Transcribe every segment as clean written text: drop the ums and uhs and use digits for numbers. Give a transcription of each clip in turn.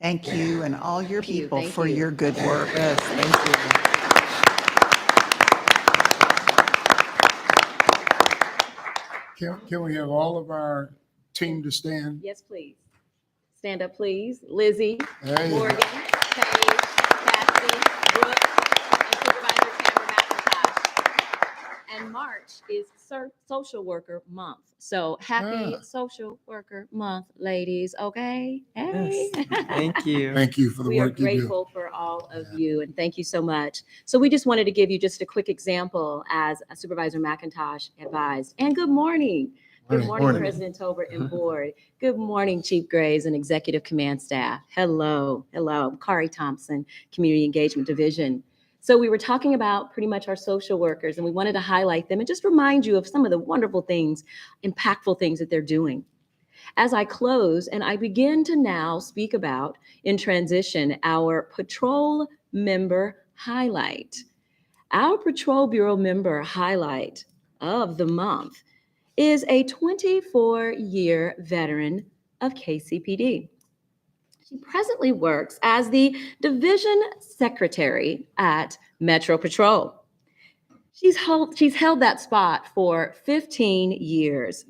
Thank you and all your people Thank for you. your good work. Yes, thank you. Can we have all of our team to stand? Yes, please. Stand up, please. Lizzie, Hey. Morgan, Paige, Cassie, Brooke, and Supervisor Cameron McIntosh. And March is Social Worker Month. So happy Social Worker Month, ladies. Okay? Hey. Yes, thank you. Thank you for the We are work you do. grateful for all of you, and thank you so much. So we just wanted to give you just a quick example as Supervisor McIntosh advised. And good morning. Good morning, Morning. President Tolbert and board. Good morning, Chief Graves and Executive Command staff. Hello, hello. I'm Kari Thompson, Community Engagement Division. So we were talking about pretty much our social workers, and we wanted to highlight them and just remind you of some of the wonderful things, impactful things that they're doing. As I close and I begin to now speak about, in transition, our patrol member highlight. Our Patrol Bureau member highlight of the month is a 24-year veteran of KCPD. She presently works as the division secretary at Metro Patrol. She's held that spot for 15 years.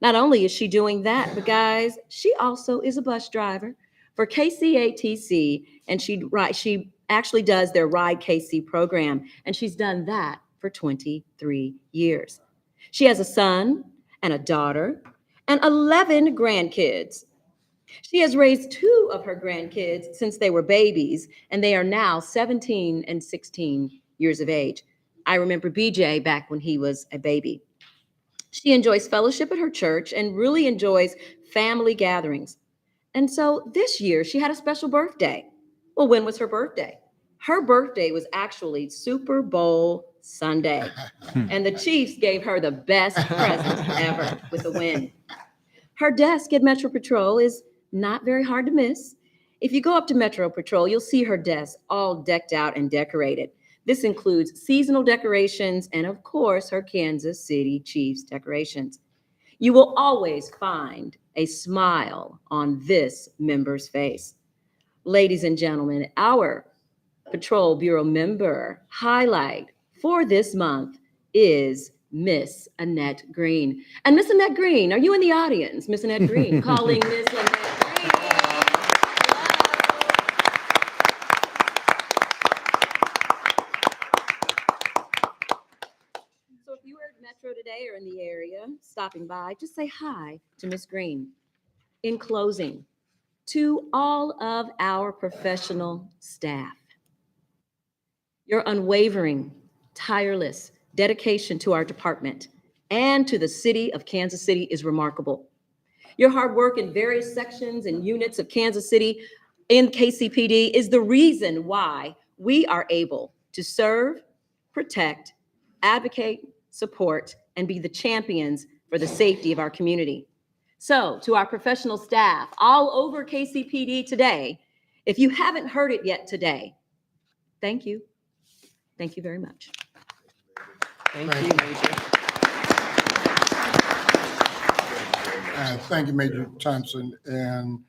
Not only is she doing that, but guys, she also is a bus driver for KCATC, and she actually does their Ride KC program, and she's done that for 23 years. She has a son and a daughter and 11 grandkids. She has raised 2 of her grandkids since they were babies, and they are now 17 and 16 years of age. I remember BJ back when he was a baby. She enjoys fellowship at her church and really enjoys family gatherings. And so this year she had a special birthday. Well, when was her birthday? Her birthday was actually Super Bowl Sunday. And the Chiefs gave her the best present ever with a win. Her desk at Metro Patrol is not very hard to miss. If you go up to Metro Patrol, you'll see her desk all decked out and decorated. This includes seasonal decorations and, of course, her Kansas City Chiefs decorations. You will always find a smile on this member's face. Ladies and gentlemen, our Patrol Bureau member highlight for this month is Miss Annette Green. And Miss Annette Green, are you in the audience? Miss Annette Green, calling Miss Annette Green. So if you are at Metro today or in the area, stopping by, just say hi to Miss Green. In closing, to all of our professional staff, your unwavering, tireless dedication to our department and to the city of Kansas City is remarkable. Your hard work in various sections and units of Kansas City in KCPD is the reason why we are able to serve, protect, advocate, support, and be the champions for the safety of our community. So, to our professional staff all over KCPD today, if you haven't heard it yet today, thank you. Thank you very much. Thank you, Major. Thank you, Major Thompson. And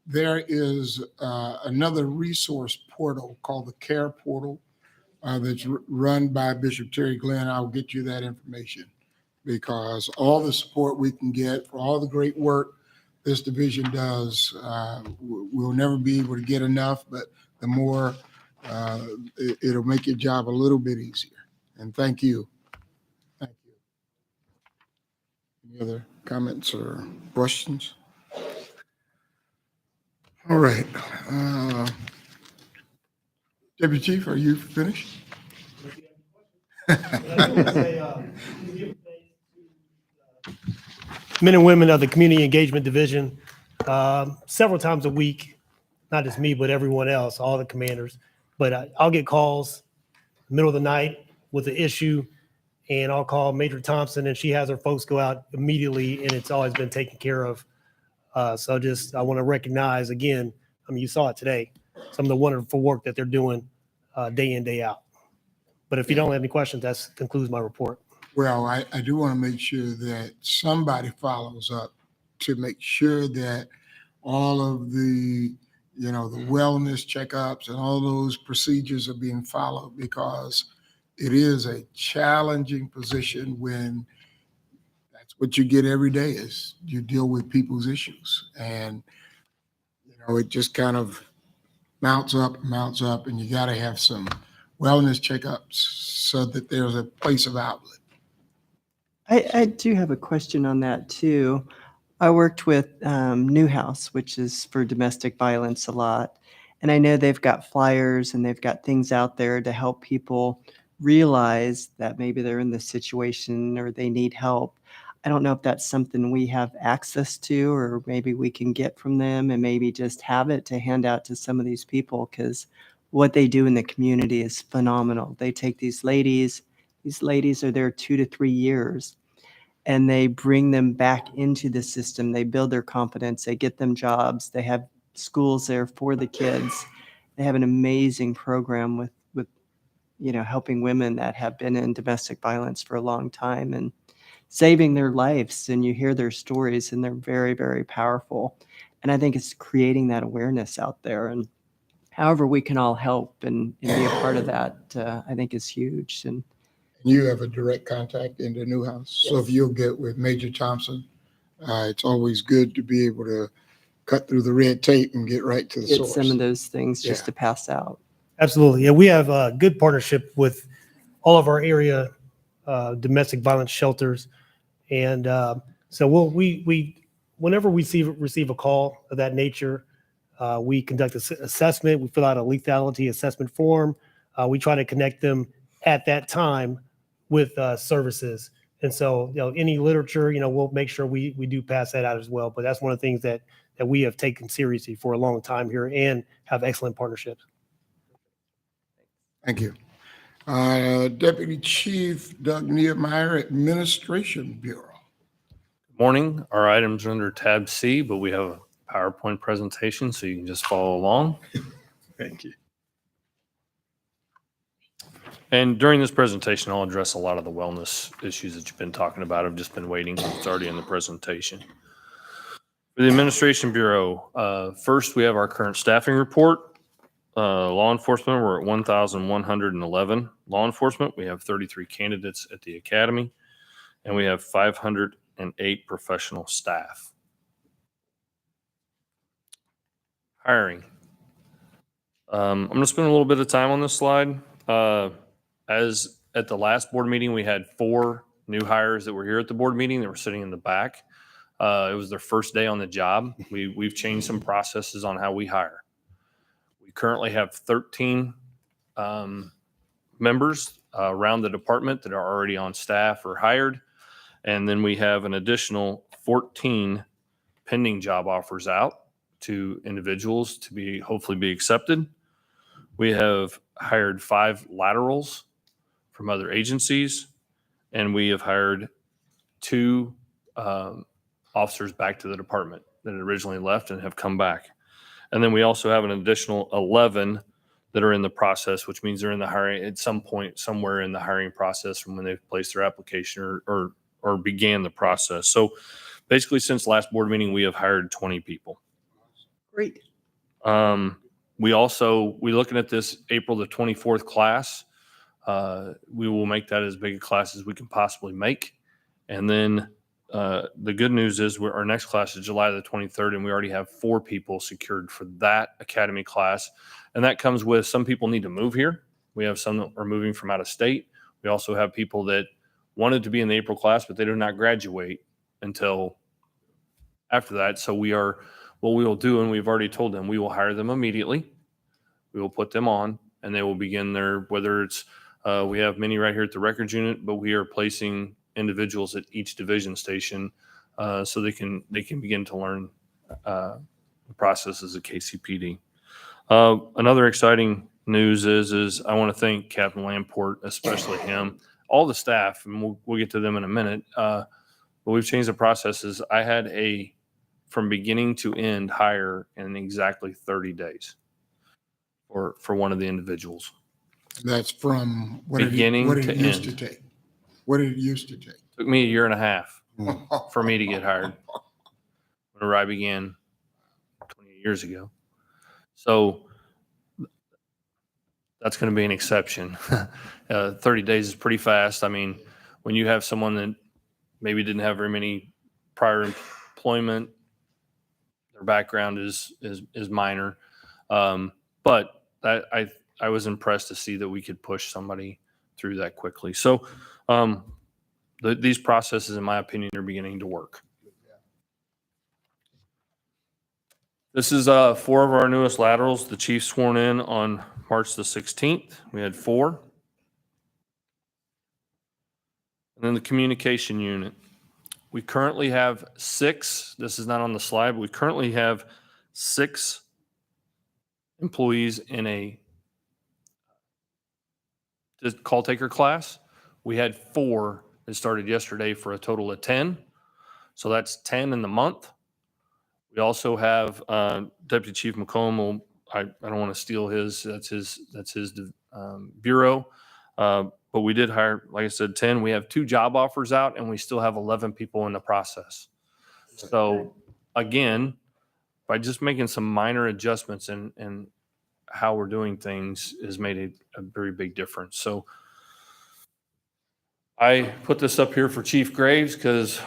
there is another resource portal called the CARE portal that's run by Bishop Terry Glenn. I'll get you that information because all the support we can get for all the great work this division does, we'll never be able to get enough, but the more it'll make your job a little bit easier. And thank you. Thank you. Any other comments or questions? All right. Deputy Chief, are you finished? Men and women of the Community Engagement Division, several times a week, not just me, but everyone else, all the commanders. But I'll get calls middle of the night with an issue, and I'll call Major Thompson, and she has her folks go out immediately, and it's always been taken care of. So I want to recognize again, I mean, you saw it today, some of the wonderful work that they're doing day in, day out. But if you don't have any questions, that concludes my report. Well, I do want to make sure that somebody follows up to make sure that all of the the wellness checkups and all those procedures are being followed, because it is a challenging position when that's what you get every day is you deal with people's issues. And, it just kind of mounts up, and you got to have some wellness checkups so that there's a place of outlet. I do have a question on that too. I worked with Newhouse, which is for domestic violence a lot. And I know they've got flyers and they've got things out there to help people realize that maybe they're in this situation or they need help. I don't know if that's something we have access to, or maybe we can get from them and maybe just have it to hand out to some of these people, because what they do in the community is phenomenal. They take these ladies are there 2 to 3 years, and they bring them back into the system. They build their confidence. They get them jobs. They have schools there for the kids. They have an amazing program with helping women that have been in domestic violence for a long time and saving their lives. And you hear their stories, and they're very, very powerful. And I think it's creating that awareness out there. And however we can all help and be a part of that, I think is huge. And You have a direct contact in the Newhouse. So if you'll get with Major Thompson, it's always good to be able to cut through the red tape and get right to the get source. some of those things just Yeah. to pass out. Absolutely. Yeah, we have a good partnership with all of our area domestic violence shelters. And so we whenever we receive a call of that nature, we conduct an assessment. We fill out a lethality assessment form. We try to connect them at that time with services. And so, any literature, we'll make sure we do pass that out as well. But that's one of the things that we have taken seriously for a long time here and have excellent partnerships. Thank you. Deputy Chief Doug Niemeyer, Administration Bureau. Morning. Our items are under tab C, but we have a PowerPoint presentation, so you can just follow along. Thank you. And during this presentation, I'll address a lot of the wellness issues that you've been talking about. I've just been waiting. It's already in the presentation. For the Administration Bureau, first we have our current staffing report. Law enforcement, we're at 1,111. Law enforcement, we have 33 candidates at the academy, and we have 508 professional staff. Hiring. I'm going to spend a little bit of time on this slide. As at the last board meeting, we had 4 new hires that were here at the board meeting that were sitting in the back. It was their first day on the job. We've changed some processes on how we hire. We currently have 13 members around the department that are already on staff or hired. And then we have an additional 14 pending job offers out to individuals to hopefully be accepted. We have hired 5 laterals from other agencies, and we have hired 2 officers back to the department that had originally left and have come back. And then we also have an additional 11 that are in the process, which means they're in the hiring at some point, somewhere in the hiring process from when they've placed their application or began the process. So basically, since last board meeting, we have hired 20 people. Great. We're looking at this April the 24th class. We will make that as big a class as we can possibly make. And then the good news is our next class is July the 23rd, and we already have 4 people secured for that academy class. And that comes with some people need to move here. We have some that are moving from out of state. We also have people that wanted to be in the April class, but they do not graduate until after that. So what we will do, and we've already told them, we will hire them immediately. We will put them on, and they will begin whether it's, we have many right here at the records unit, but we are placing individuals at each division station so they can begin to learn the process as a KCPD. Another exciting news is I want to thank Captain Lamport, especially him, all the staff, and we'll get to them in a minute. But we've changed the processes. I had from beginning to end hire in exactly 30 days for one of the individuals. That's from what Beginning it to used end. to take. What did it used to take? Took me 1.5 years for me to get hired whenever I began 20 years ago. So that's going to be an exception. 30 days is pretty fast. I mean, when you have someone that maybe didn't have very many prior employment, their background is minor. But I was impressed to see that we could push somebody through that quickly. So these processes, in my opinion, are beginning to work. This is 4 of our newest laterals. The chief sworn in on March the 16th. We had 4. And then the communication unit. We currently have 6. This is not on the slide, but we currently have 6 employees in a call taker class. We had 4 that started yesterday for a total of 10. So that's 10 in the month. We also have Deputy Chief McComb. I don't want to steal his. That's his bureau. But we did hire, like I said, 10. We have 2 job offers out, and we still have 11 people in the process. So again, by just making some minor adjustments in how we're doing things has made a very big difference. So I put this up here for Chief Graves because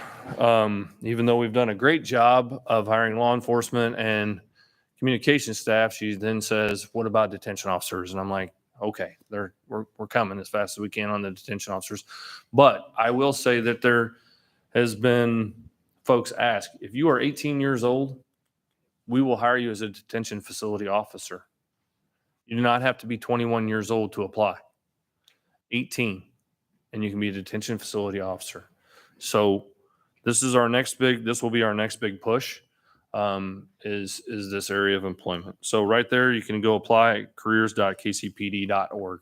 even though we've done a great job of hiring law enforcement and communication staff, she then says, "What about detention officers?" And I'm like, "Okay, we're coming as fast as we can on the detention officers." But I will say that there has been folks ask, if you are 18 years old, we will hire you as a detention facility officer. You do not have to be 21 years old to apply. 18, and you can be a detention facility officer. So this will be our next big push, is this area of employment. So right there, you can go apply at careers.kcpd.org.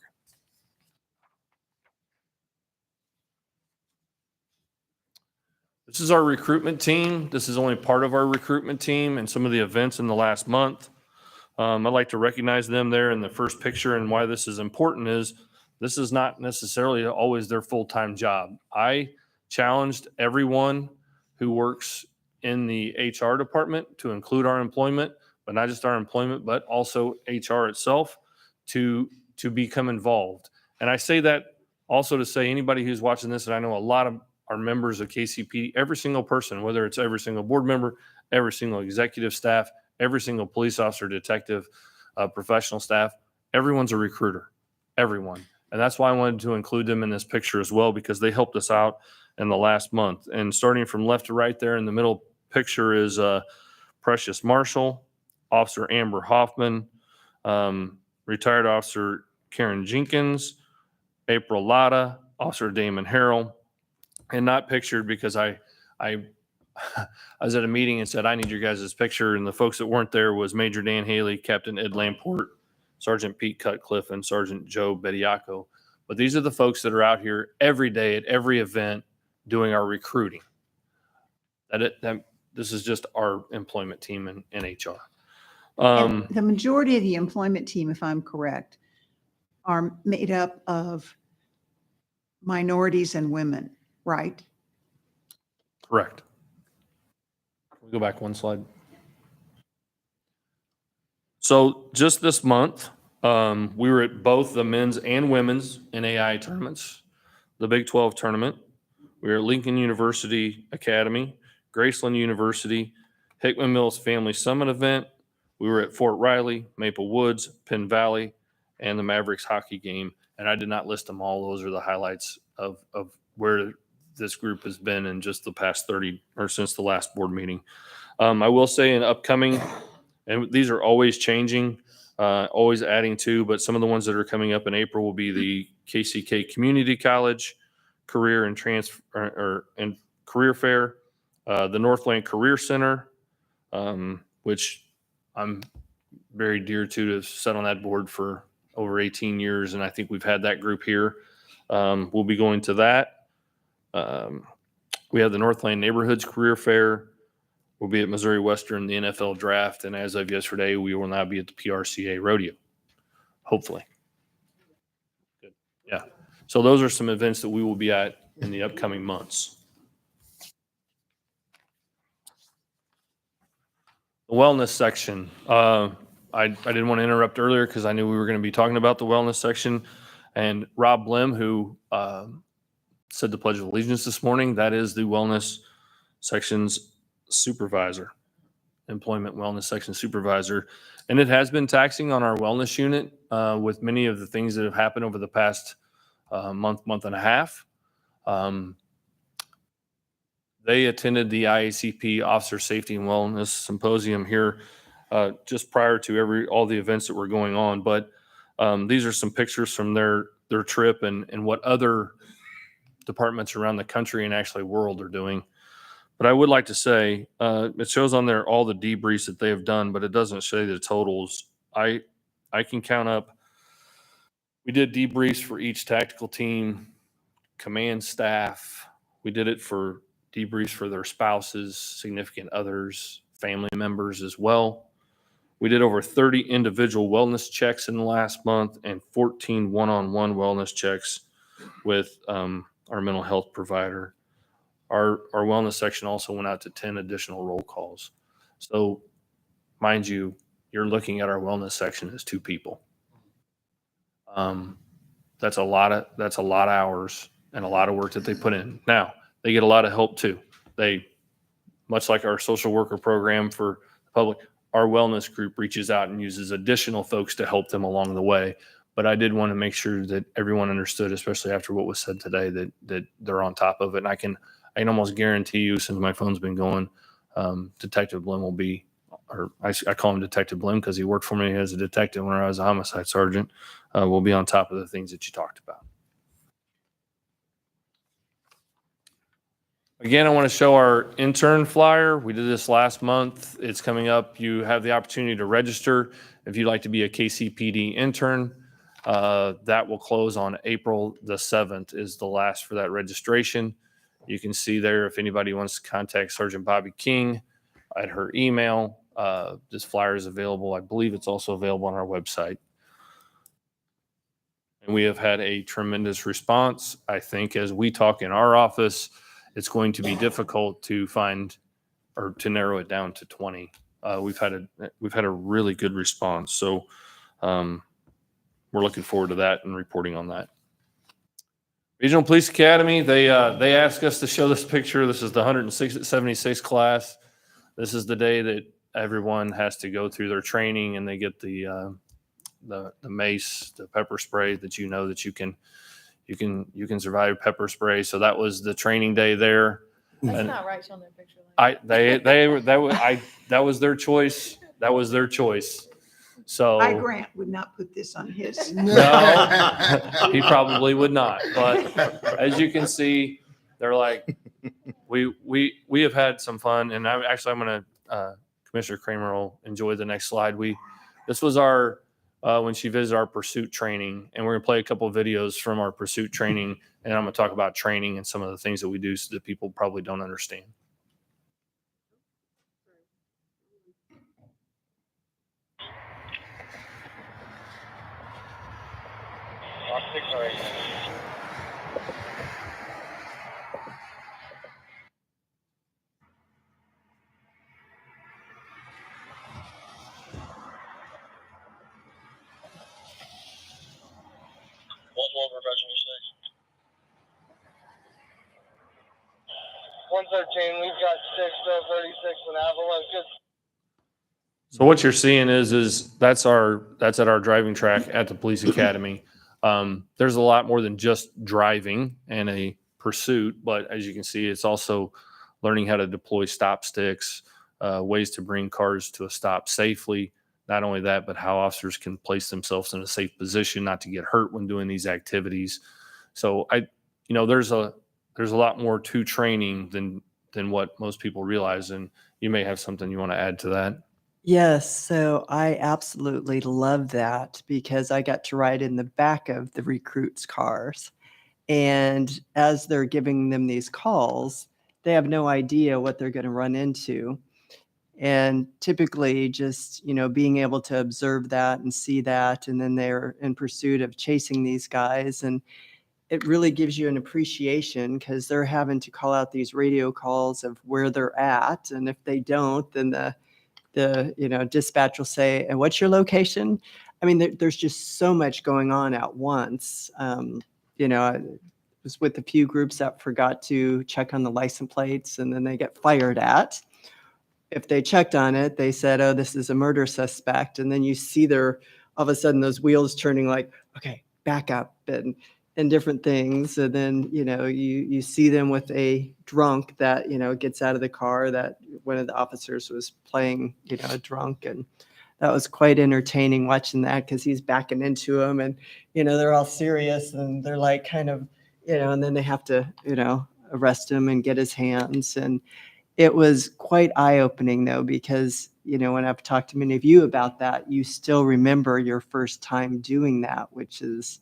This is our recruitment team. This is only part of our recruitment team and some of the events in the last month. I'd like to recognize them there in the first picture, and why this is important is this is not necessarily always their full-time job. I challenged everyone who works in the HR department to include our employment, but not just our employment, but also HR itself to become involved. And I say that also to say anybody who's watching this, and I know a lot of our members of KCP, every single person, whether it's every single board member, every single executive staff, every single police officer, detective, professional staff, everyone's a recruiter, everyone. And that's why I wanted to include them in this picture as well, because they helped us out in the last month. And starting from left to right there in the middle picture is Precious Marshall, Officer Amber Hoffman, retired Officer Karen Jenkins, April Latta, Officer Damon Harrell, and not pictured because I was at a meeting and said, I need your guys' picture. And the folks that weren't there was Major Dan Haley, Captain Ed Lamport, Sergeant Pete Cutcliffe, and Sergeant Joe Bediaco. But these are the folks that are out here every day at every event doing our recruiting. This is just our employment team in HR. And the majority of the employment team, if I'm correct, are made up of minorities and women, right? Correct. Can we go back one slide? So just this month, we were at both the men's and women's NAI tournaments, the Big 12 tournament. We were at Lincoln University Academy, Graceland University, Hickman Mills Family Summit event. We were at Fort Riley, Maple Woods, Penn Valley, and the Mavericks hockey game. And I did not list them all. Those are the highlights of where this group has been in just the past 30 or since the last board meeting. I will say in upcoming, and these are always changing, always adding to, but some of the ones that are coming up in April will be the KCK Community College Career and Career Fair, the Northland Career Center, which I'm very dear to sit on that board for over 18 years. And I think we've had that group here. We'll be going to that. We have the Northland Neighborhoods Career Fair. We'll be at Missouri Western, the NFL Draft. And as of yesterday, we will now be at the PRCA Rodeo, hopefully. Good. Yeah. So those are some events that we will be at in the upcoming months. The wellness section. I didn't want to interrupt earlier because I knew we were going to be talking about the wellness section. And Rob Blim, who said the Pledge of Allegiance this morning, that is the wellness section's supervisor, employment wellness section supervisor. And it has been taxing on our wellness unit with many of the things that have happened over the past month and a half. They attended the IACP Officer Safety and Wellness Symposium here just prior to all the events that were going on. But these are some pictures from their trip and what other departments around the country and actually world are doing. But I would like to say it shows on there all the debriefs that they have done, but it doesn't show the totals. I can count up. We did debriefs for each tactical team, command staff. We did it for debriefs for their spouses, significant others, family members as well. We did over 30 individual wellness checks in the last month and 14 one-on-one wellness checks with our mental health provider. Our wellness section also went out to 10 additional roll calls. So mind you, you're looking at our wellness section as 2 people. That's a lot of hours and a lot of work that they put in. Now, they get a lot of help too. They, much like our social worker program for the public, our wellness group reaches out and uses additional folks to help them along the way. But I did want to make sure that everyone understood, especially after what was said today, that they're on top of it. And I can almost guarantee you, since my phone's been going, Detective Blim will be, or I call him Detective Blim because he worked for me as a detective when I was a homicide sergeant, will be on top of the things that you talked about. Again, I want to show our intern flyer. We did this last month. It's coming up. You have the opportunity to register if you'd like to be a KCPD intern. That will close on April the 7th is the last for that registration. You can see there if anybody wants to contact Sergeant Bobby King at her email. This flyer is available. I believe it's also available on our website. And we have had a tremendous response. I think as we talk in our office, it's going to be difficult to find or to narrow it down to 20. We've had a really good response. So we're looking forward to that and reporting on that. Regional Police Academy, they asked us to show this picture. This is the 176th class. This is the day that everyone has to go through their training and they get the mace, the pepper spray that you know that you can survive pepper spray. So that was the training day there. That's And not right showing that picture. Like that was their choice. That was their choice. So I Grant would not put this on his. no, he probably would not. But as you can see, they're like, we have had some fun, and I'm going to Commissioner Kramer will enjoy the next slide. This was our when she visited our pursuit training, and we're going to play a couple of videos from our pursuit training, and I'm going to talk about training and some of the things that we do so that people probably don't understand. Multiple professional 113, we've got 6, 36 and Avalon. Good. So what you're seeing is that's at our driving track at the police academy. There's a lot more than just driving and a pursuit, but as you can see, it's also learning how to deploy stop sticks, ways to bring cars to a stop safely. Not only that, but how officers can place themselves in a safe position, not to get hurt when doing these activities. So there's a lot more to training than what most people realize. And you may have something you want to add to that. Yes, so I absolutely love that because I got to ride in the back of the recruits' cars. And as they're giving them these calls, they have no idea what they're going to run into. And typically just, being able to observe that and see that, and then they're in pursuit of chasing these guys. And it really gives you an appreciation because they're having to call out these radio calls of where they're at. And if they don't, then the the, dispatch will say, and what's your location? I mean, there's just so much going on at once. I was with a few groups that forgot to check on the license plates, and then they get fired at. If they checked on it, they said, oh, this is a murder suspect. And then you see all of a sudden those wheels turning like, okay, back up and different things. And then, you see them with a drunk that, gets out of the car, that one of the officers was playing, drunk. And that was quite entertaining watching that, because he's backing into them and, they're all serious and they're like kind of, and then they have to, arrest him and get his hands. And it was quite eye-opening, though, because, when I've talked to many of you about that, you still remember your first time doing that, which is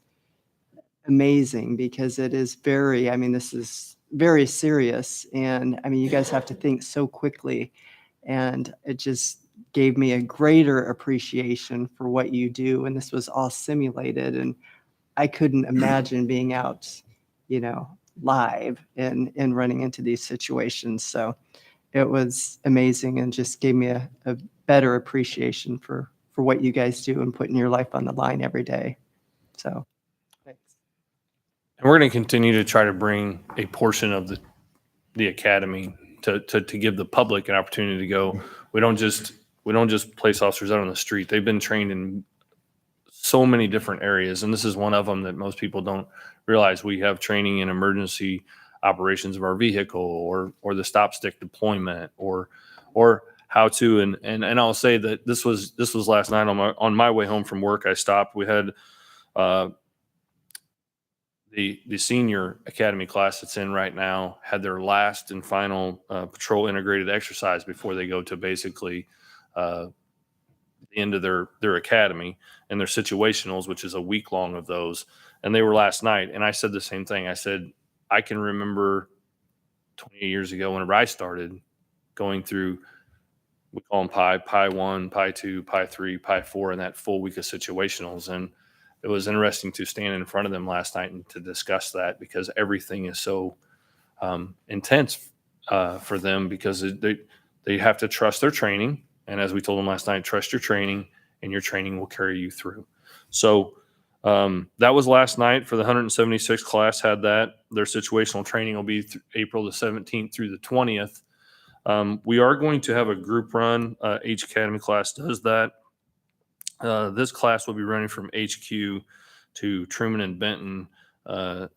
amazing, because it is this is very serious. And you guys have to think so quickly. And it just gave me a greater appreciation for what you do. And this was all simulated. And I couldn't imagine being out, live and running into these situations. So it was amazing, and just gave me a better appreciation for what you guys do and putting your life on the line every day. So thanks. And we're going to continue to try to bring a portion of the academy to give the public an opportunity to go. We don't just place officers out on the street. They've been trained in so many different areas, and this is one of them that most people don't realize. We have training in emergency operations of our vehicle, or the stop stick deployment, or how to, and I'll say that this was last night on my way home from work. I stopped. We had the senior academy class that's in right now had their last and final patrol integrated exercise before they go to basically the end of their academy and their situationals, which is a week long of those. And they were last night. And I said the same thing. I said, I can remember 20 years ago, whenever I started going through, we call them Pi 1, Pi 2, Pi 3, Pi 4, and that full week of situationals. And it was interesting to stand in front of them last night and to discuss that, because everything is so intense for them, because they have to trust their training. And as we told them last night, trust your training, and your training will carry you through. So that was last night for the 176 class. Had that. Their situational training will be April the 17th through the 20th. We are going to have a group run. Each academy class does that. This class will be running from HQ to Truman and Benton to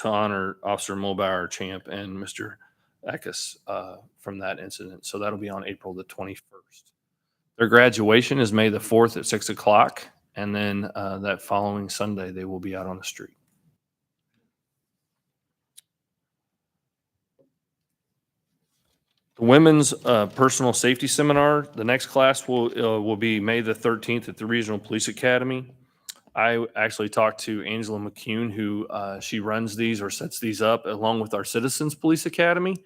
honor Officer Mulbauer, Champ, and Mr. Eckes from that incident. So that'll be on April the 21st. Their graduation is May the 4th at 6 o'clock. And then that following Sunday, they will be out on the street. The women's personal safety seminar, the next class will be May the 13th at the Regional Police Academy. I actually talked to Angela McCune, who she runs these or sets these up along with our Citizens Police Academy.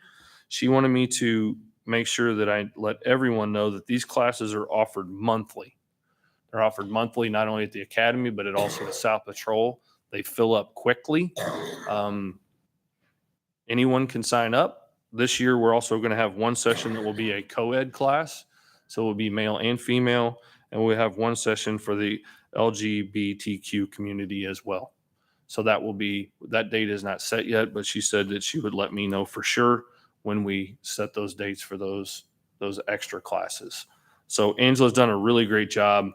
She wanted me to make sure that I let everyone know that these classes are offered monthly. They're offered monthly, not only at the academy, but also at South Patrol. They fill up quickly. Anyone can sign up. This year, we're also going to have one session that will be a co-ed class. So it will be male and female. And we'll have one session for the LGBTQ community as well. So that date is not set yet, but she said that she would let me know for sure when we set those dates for those extra classes. So Angela's done a really great job.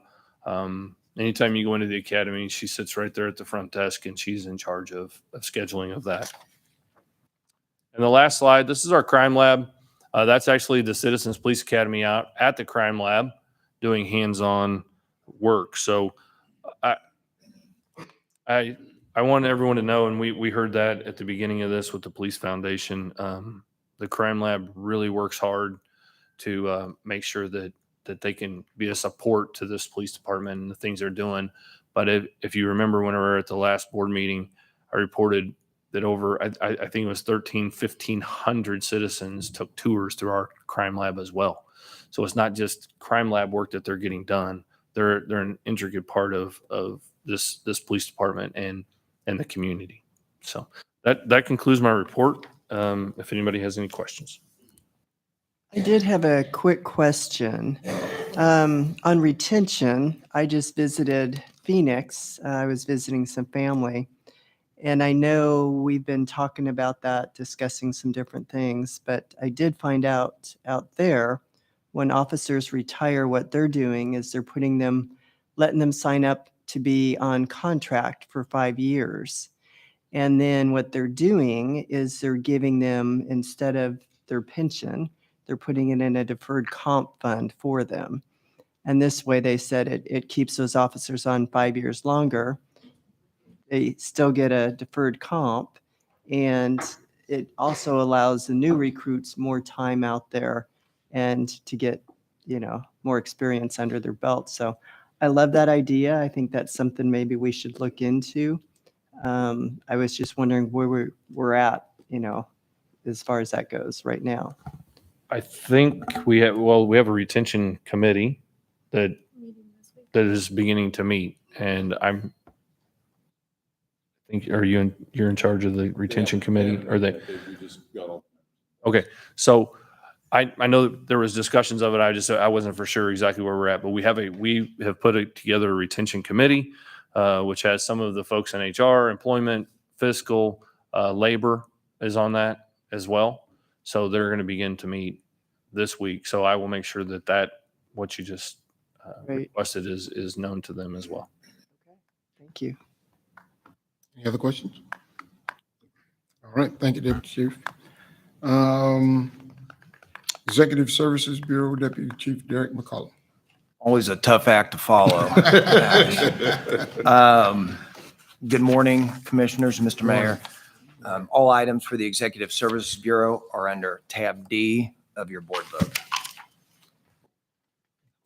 Anytime you go into the academy, she sits right there at the front desk, and she's in charge of scheduling of that. And the last slide, this is our crime lab. That's actually the Citizens Police Academy out at the crime lab doing hands-on work. So I want everyone to know, and we heard that at the beginning of this with the Police Foundation, the crime lab really works hard to make sure that they can be a support to this police department and the things they're doing. But if you remember, when we were at the last board meeting, I reported that over, I think it was 1,500 citizens took tours through our crime lab as well. So it's not just crime lab work that they're getting done. They're an intricate part of this police department and the community. So that concludes my report. If anybody has any questions. I did have a quick question. On retention, I just visited Phoenix. I was visiting some family. And I know we've been talking about that, discussing some different things, but I did find out there when officers retire, what they're doing is they're letting them sign up to be on contract for 5 years. And then what they're doing is they're giving them, instead of their pension, they're putting it in a deferred comp fund for them. And this way, they said it keeps those officers on 5 years longer. They still get a deferred comp, and it also allows the new recruits more time out there and to get, more experience under their belt. So I love that idea. I think that's something maybe we should look into. I was just wondering where we're at, as far as that goes right now. I think we have a retention committee that is beginning to meet, and you're in charge of the retention committee, or they? Okay, so I know there was discussions of it. I wasn't for sure exactly where we're at, but we have put together a retention committee, which has some of the folks in HR, employment, fiscal, labor is on that as well. So they're going to begin to meet this week. So I will make sure that what you just requested is known to them as well. Okay. Thank you. Any other questions? All right, thank you, Deputy Chief. Executive Services Bureau Deputy Chief Derek McCollum. Always a tough act to follow. Good morning, Commissioners, Mr. Mayor. All items for the Executive Services Bureau are under tab D of your board book.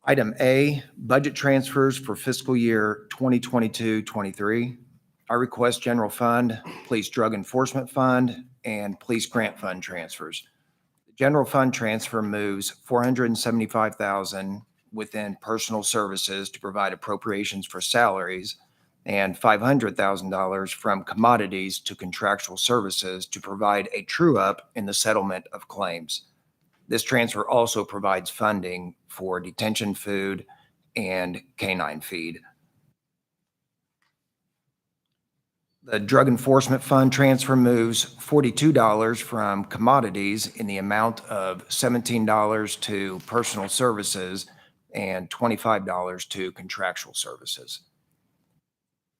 Item A, budget transfers for fiscal year 2022-23. I request General Fund, Police Drug Enforcement Fund, and Police Grant Fund transfers. The General Fund transfer moves $475,000 within personal services to provide appropriations for salaries, and $500,000 from commodities to contractual services to provide a true-up in the settlement of claims. This transfer also provides funding for detention food and canine feed. The Drug Enforcement Fund transfer moves $42 from commodities in the amount of $17 to personal services and $25 to contractual services.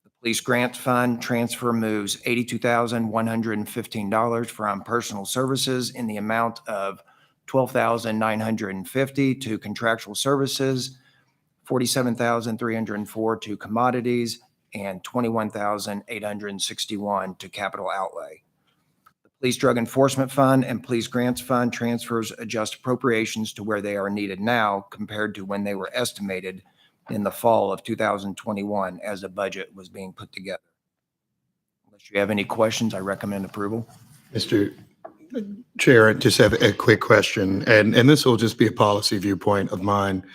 The Police Grant Fund transfer moves $82,115 from personal services in the amount of $12,950 to contractual services, $47,304 to commodities, and $21,861 to capital outlay. The Police Drug Enforcement Fund and Police Grants Fund transfers adjust appropriations to where they are needed now compared to when they were estimated in the fall of 2021 as the budget was being put together. Unless you have any questions, I recommend approval. Mr. Chair, I just have a quick question, and this will just be a policy viewpoint of mine.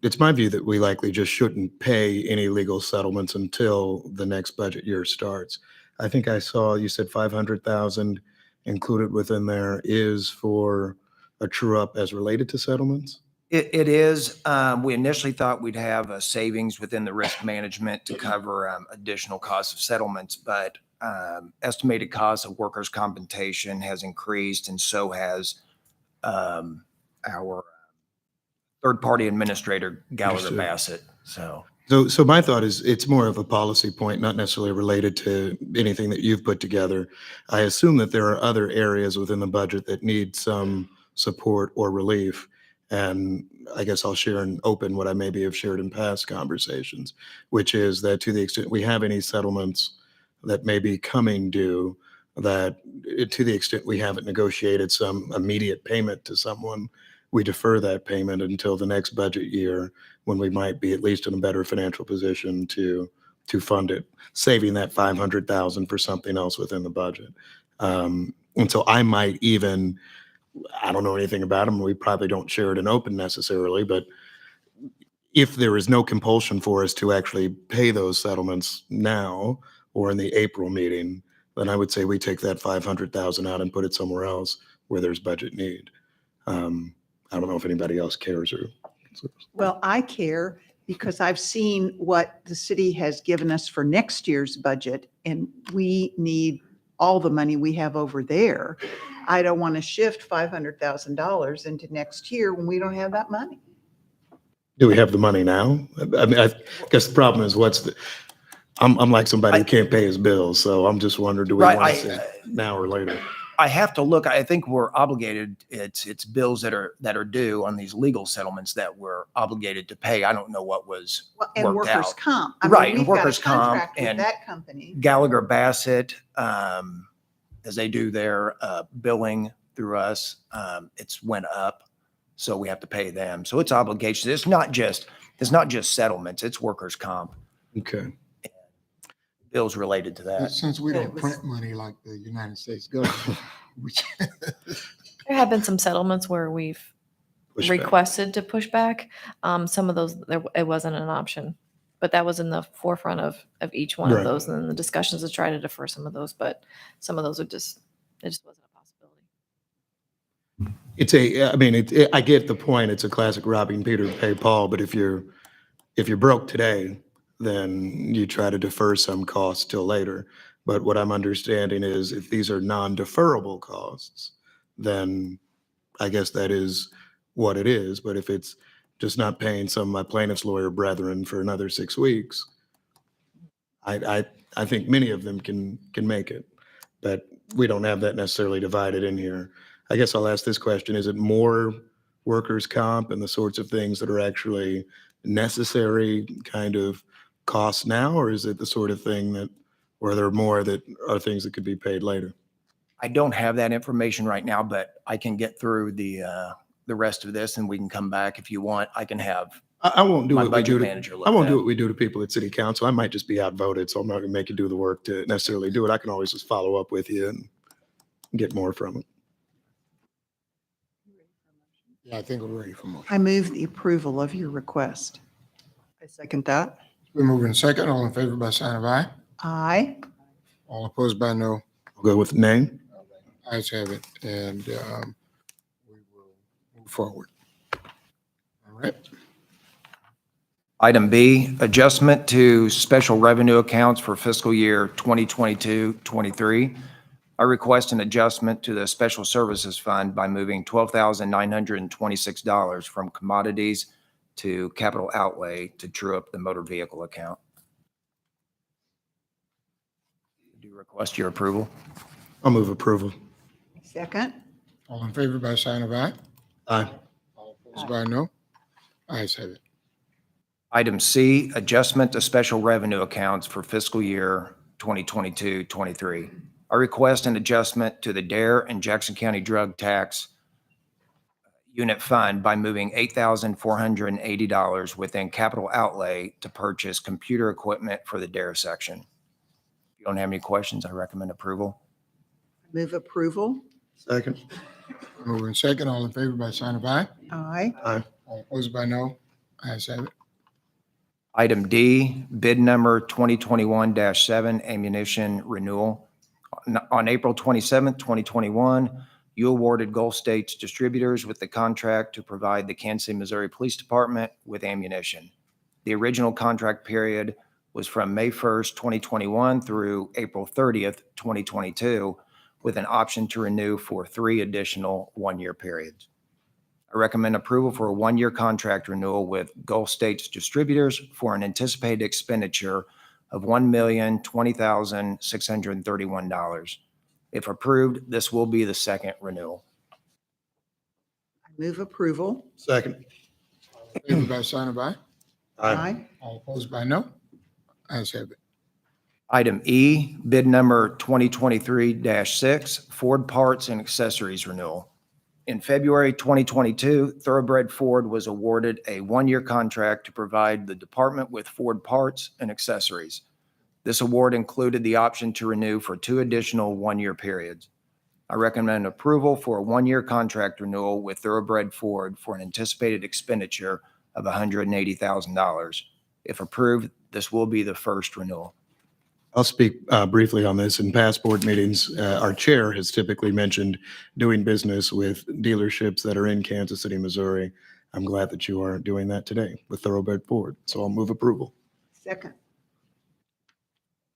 It's my view that we likely just shouldn't pay any legal settlements until the next budget year starts. I think I saw you said 500,000 included within there is for a true up as related to settlements. It is. We initially thought we'd have a savings within the risk management to cover additional costs of settlements, but estimated costs of workers' compensation has increased, and so has our third-party administrator, Gallagher Bassett. So my thought is it's more of a policy point, not necessarily related to anything that you've put together. I assume that there are other areas within the budget that need some support or relief. And I guess I'll share and open what I maybe have shared in past conversations, which is that to the extent we have any settlements that may be coming due, that to the extent we haven't negotiated some immediate payment to someone, we defer that payment until the next budget year when we might be at least in a better financial position to fund it, saving that $500,000 for something else within the budget. And so I might even, I don't know anything about them. We probably don't share it in open necessarily, but if there is no compulsion for us to actually pay those settlements now or in the April meeting, then I would say we take that $500,000 out and put it somewhere else where there's budget need. I don't know if anybody else cares or. Well, I care because I've seen what the city has given us for next year's budget, and we need all the money we have over there. I don't want to shift $500,000 into next year when we don't have that money. Do we have the money now? I mean, I guess the problem is I'm like somebody who can't pay his bills, so I'm just wondering, do we Right, want to say now or later? I have to look, I think we're obligated, it's bills that are due on these legal settlements that we're obligated to pay. I don't know what was Well, and worked workers' out. comp. I mean, Right, and we've got a workers' comp contract with and that company. Gallagher Bassett, as they do their billing through us, it's went up. So we have to pay them. So it's obligations. It's not just settlements, it's workers' comp, Okay. bills related to that. Since we But don't it was- print money like the United States government, which There have been some settlements where we've Pushback. requested to push back. Some of those, it wasn't an option, but that was in the forefront of each one Right. of those. And the discussions to try to defer some of those, but some of those it just wasn't a possibility. I get the point. It's a classic robbing Peter to pay Paul, but if you're broke today, then you try to defer some costs till later. But what I'm understanding is if these are non-deferrable costs, then I guess that is what it is. But if it's just not paying some of my plaintiff's lawyer brethren for another 6 weeks, I think many of them can make it, but we don't have that necessarily divided in here. I guess I'll ask this question. Is it more workers' comp and the sorts of things that are actually necessary kind of costs now, or is it the sort of thing that, where there are more that are things that could be paid later? I don't have that information right now, but I can get through the rest of this and we can come back if you want. I can have I won't do my what we budget do. manager look I won't at do it. what we do to people at city council. I might just be outvoted, so I'm not gonna make you do the work to necessarily do it. I can always just follow up with you and get more from it. yeah, I think we're ready for motion. I move the approval of your request. I second that. We're moving second. All in favor by sign of aye. Aye. All opposed by no. I'll go with the name. Ayes have it, and we will move forward. All right. Item B, adjustment to special revenue accounts for fiscal year 2022-23. I request an adjustment to the Special Services Fund by moving $12,926 from commodities to capital outlay to true up the motor vehicle account. Do you request your approval? I'll move approval. Second. All in favor by sign of aye. Aye. All opposed by no. Ayes have it. Item C, adjustment to special revenue accounts for fiscal year 2022-23. I request an adjustment to the Dare and Jackson County Drug Tax Unit Fund by moving $8,480 within capital outlay to purchase computer equipment for the Dare section. If you don't have any questions, I recommend approval. Move approval. Second. Moving second. All in favor by sign of aye. Aye. Aye. All opposed by no. Ayes have it. Item D, bid number 2021-7 ammunition renewal. On April 27th, 2021, you awarded Gulf States Distributors with the contract to provide the Kansas City, Missouri Police Department with ammunition. The original contract period was from May 1st, 2021 through April 30th, 2022, with an option to renew for 3 additional one-year periods. I recommend approval for a 1-year contract renewal with Gulf States Distributors for an anticipated expenditure of $1,020,631. If approved, this will be the second renewal. I move approval. Second. All in favor by sign of aye. Aye. All opposed by no. Ayes have it. Item E, bid number 2023-6, Ford Parts and Accessories Renewal. In February 2022, Thoroughbred Ford was awarded a 1-year contract to provide the department with Ford parts and accessories. This award included the option to renew for 2 additional 1-year periods. I recommend approval for a 1-year contract renewal with Thoroughbred Ford for an anticipated expenditure of $180,000. If approved, this will be the first renewal. I'll speak briefly on this. In past board meetings, our chair has typically mentioned doing business with dealerships that are in Kansas City, Missouri. I'm glad that you are doing that today with Thoroughbred Ford. So I'll move approval. Second.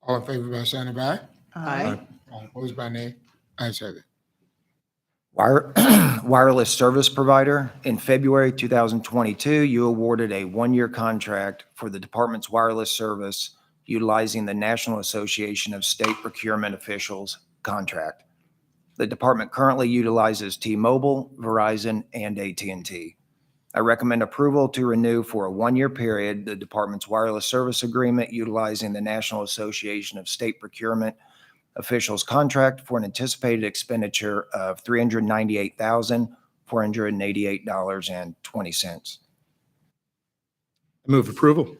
All in favor by sign of aye. Aye. All opposed by nay. Ayes have it. Wireless service provider, in February 2022, you awarded a one-year contract for the department's wireless service utilizing the National Association of State Procurement Officials contract. The department currently utilizes T-Mobile, Verizon, and AT&T. I recommend approval to renew for a one-year period the department's wireless service agreement utilizing the National Association of State Procurement Officials contract for an anticipated expenditure of $398,488.20. Move approval.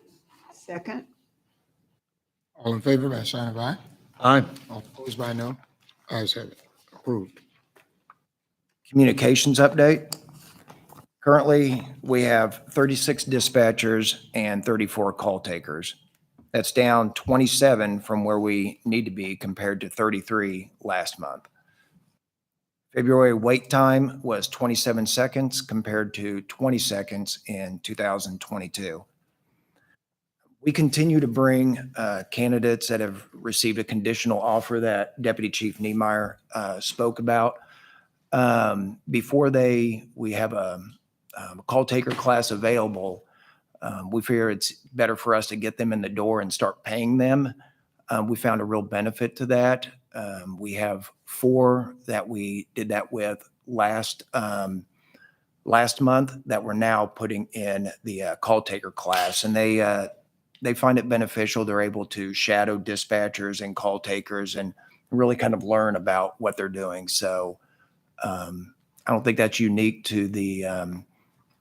Second. All in favor by sign of aye. Aye. All opposed by no. Ayes have it. Approved. Communications update. Currently, we have 36 dispatchers and 34 call takers. That's down 27 from where we need to be compared to 33 last month. February wait time was 27 seconds compared to 20 seconds in 2022. We continue to bring candidates that have received a conditional offer that Deputy Chief Niemeyer spoke about. Before we have a call taker class available, we figure it's better for us to get them in the door and start paying them. We found a real benefit to that. We have 4 that we did that with last month that we're now putting in the call taker class, and they find it beneficial. They're able to shadow dispatchers and call takers and really kind of learn about what they're doing. So I don't think that's unique to the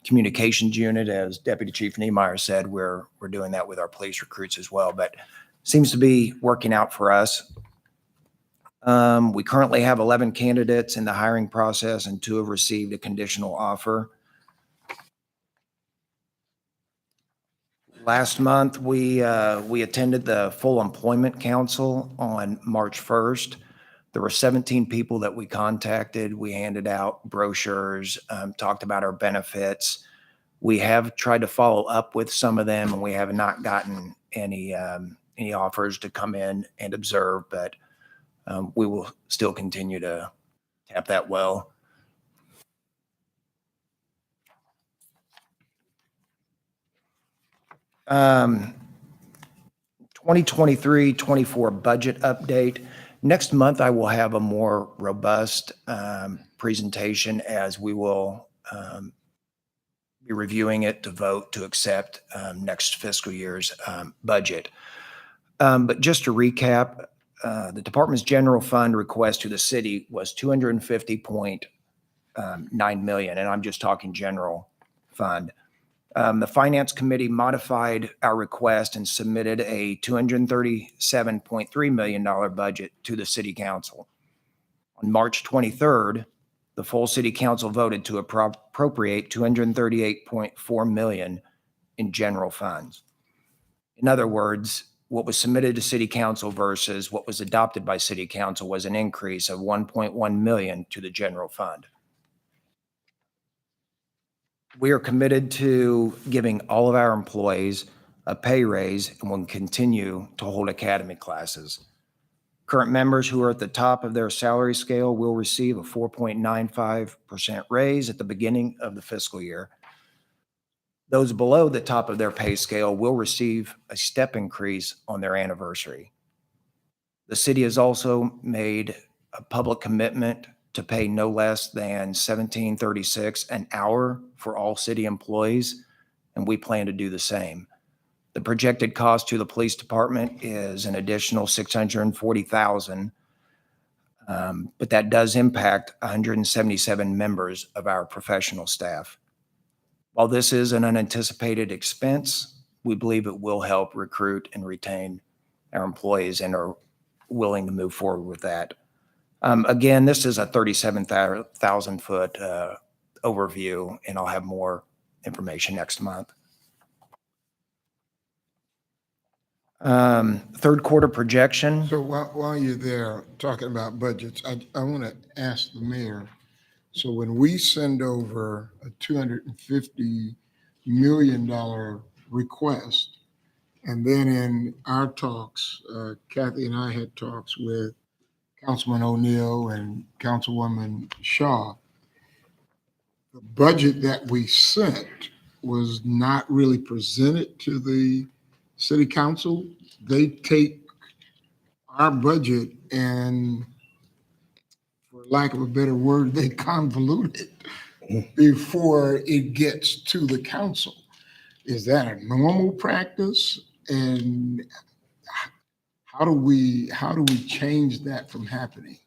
communications unit. As Deputy Chief Niemeyer said, we're doing that with our police recruits as well, but seems to be working out for us. We currently have 11 candidates in the hiring process and 2 have received a conditional offer. Last month, we attended the Full Employment Council on March 1st. There were 17 people that we contacted. We handed out brochures, talked about our benefits. We have tried to follow up with some of them, and we have not gotten any offers to come in and observe, but we will still continue to tap that well. Um, 2023-24 budget update. Next month, I will have a more robust presentation as we will be reviewing it to vote to accept next fiscal year's budget. But just to recap, the department's general fund request to the city was $250.9 million, and I'm just talking general fund. The Finance Committee modified our request and submitted a $237.3 million budget to the City Council. On March 23rd, the full City Council voted to appropriate $238.4 million in general funds. In other words, what was submitted to City Council versus what was adopted by City Council was an increase of $1.1 million to the general fund. We are committed to giving all of our employees a pay raise and will continue to hold academy classes. Current members who are at the top of their salary scale will receive a 4.95% raise at the beginning of the fiscal year. Those below the top of their pay scale will receive a step increase on their anniversary. The city has also made a public commitment to pay no less than $17.36 an hour for all city employees, and we plan to do the same. The projected cost to the police department is an additional $640,000, but that does impact 177 members of our professional staff. While this is an unanticipated expense, we believe it will help recruit and retain our employees and are willing to move forward with that. Again, this is a 37,000 foot overview, and I'll have more information next month. Third quarter projection. So while you're there talking about budgets, I want to ask the mayor. So when we send over a $250 million request, and then in our talks, Kathy and I had talks with Councilman O'Neill and Councilwoman Shaw, the budget that we sent was not really presented to the city council. They take our budget and, for lack of a better word, they convolute it before it gets to the council. Is that a normal practice? And how do we change that from happening?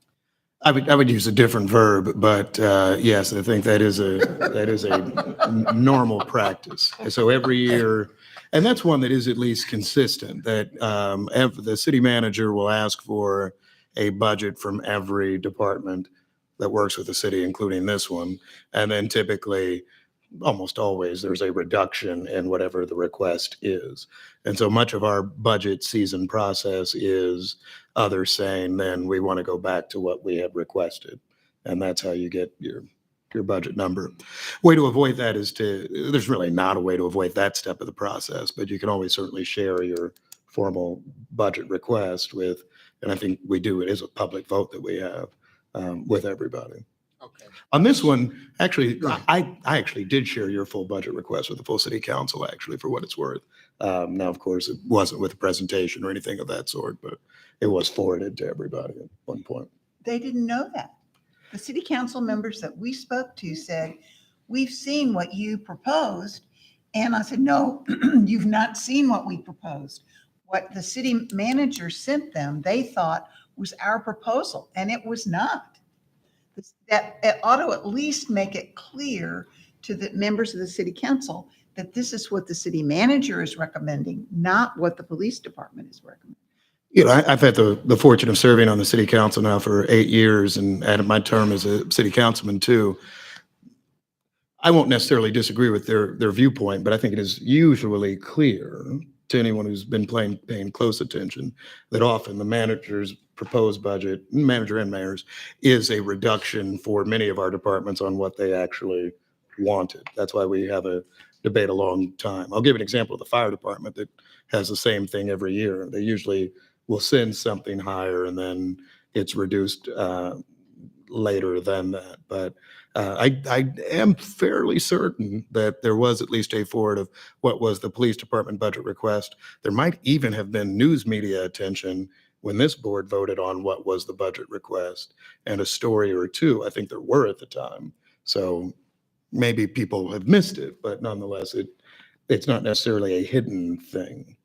I would use a different verb, but yes, I think that is a normal practice. So every year, and that's one that is at least consistent, that the city manager will ask for a budget from every department that works with the city, including this one. And then typically, almost always, there's a reduction in whatever the request is. And so much of our budget season process is others saying, then we want to go back to what we had requested. And that's how you get your budget number. Way to avoid that is there's really not a way to avoid that step of the process, but you can always certainly share your formal budget request with, and I think we do, it is a public vote that we have with everybody. Okay. On this one, actually, Go ahead. I actually did share your full budget request with the full city council, actually, for what it's worth. Now, of course, it wasn't with a presentation or anything of that sort, but it was forwarded to everybody at one point. They didn't know that. The city council members that we spoke to said, we've seen what you proposed. And I said, no, you've not seen what we proposed. What the city manager sent them, they thought was our proposal, and it was not. That it ought to at least make it clear to the members of the city council that this is what the city manager is recommending, not what the police department is recommending. You know, I've had the fortune of serving on the city council now for 8 years and added my term as a city councilman too. I won't necessarily disagree with their viewpoint, but I think it is usually clear to anyone who's been paying close attention that often the manager's proposed budget, manager and mayor's, is a reduction for many of our departments on what they actually wanted. That's why we have a debate a long time. I'll give an example of the fire department that has the same thing every year. They usually will send something higher and then it's reduced later than that. But I am fairly certain that there was at least a forward of what was the police department budget request. There might even have been news media attention when this board voted on what was the budget request, and a story or two, I think there were at the time. So maybe people have missed it, but nonetheless, it's not necessarily a hidden thing.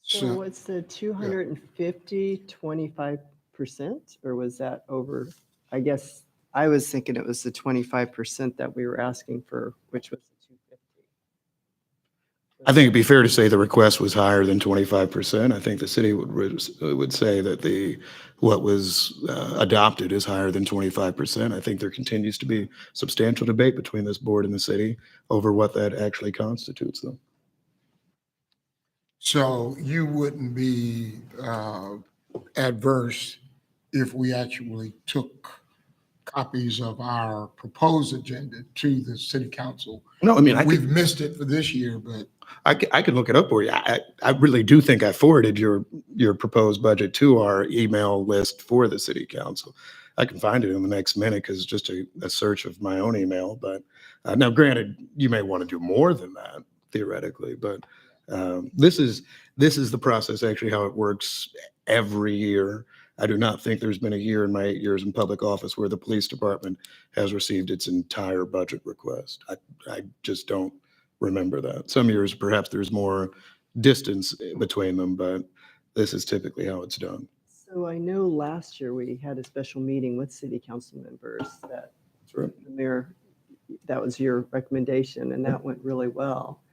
So what's the 250, 25%, or was that over? I guess I was thinking it was the 25% that we were asking for, which was the 250. I think it'd be fair to say the request was higher than 25%. I think the city would say that what was adopted is higher than 25%. I think there continues to be substantial debate between this board and the city over what that actually constitutes, though. So you wouldn't be adverse if we actually took copies of our proposed agenda to the city council? No, I mean, We've missed it for this year, but I could look it up for you. I really do think I forwarded your proposed budget to our email list for the city council. I can find it in the next minute because it's just a search of my own email. But now, granted, you may want to do more than that theoretically, but this is the process, actually, how it works every year. I do not think there's been a year in my 8 years in public office where the police department has received its entire budget request. I just don't remember that. Some years, perhaps there's more distance between them, but this is typically how it's done. So I know last year we had a special meeting with city council members that the mayor, that was your recommendation, and that went really well.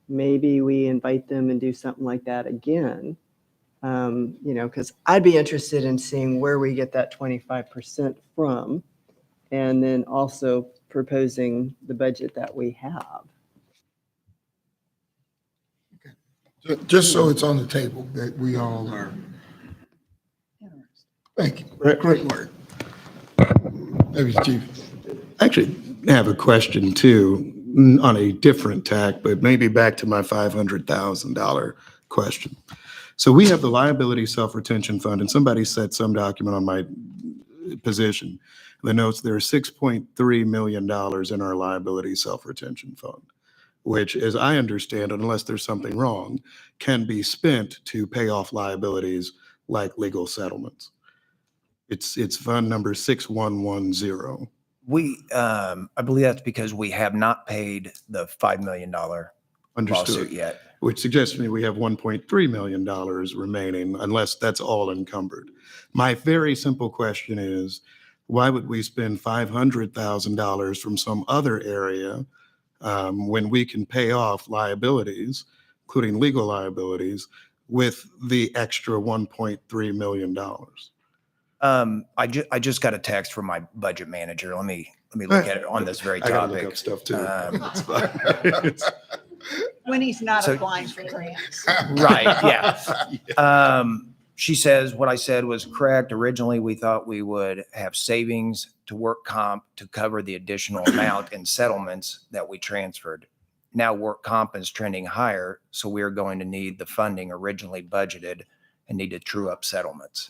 Maybe we invite them and do something like that again. Because I'd be interested in seeing where we get that 25% from, and then also proposing the budget that we have. Just so it's on the table that we all are. Thank you. Great work. Maybe Chief. Actually, I have a question too, on a different tack, but maybe back to my $500,000 question. So we have the liability self-retention fund, and somebody set some document on my position that notes there are $6.3 million in our liability self-retention fund, which, as I understand it, unless there's something wrong, can be spent to pay off liabilities like legal settlements. It's fund number 6110. I believe that's because we have not paid the $5 million lawsuit Understood. yet. Which suggests to me we have $1.3 million remaining, unless that's all encumbered. My very simple question is, why would we spend $500,000 from some other area when we can pay off liabilities, including legal liabilities, with the extra $1.3 million? I just got a text from my budget manager. Let me look at it on this very I gotta look topic. up stuff too. That's fine. When he's not So- applying for grants. Right, yeah. She says, what I said was correct. Originally, we thought we would have savings to work comp to cover the additional amount in settlements that we transferred. Now work comp is trending higher, so we are going to need the funding originally budgeted and need to true up settlements.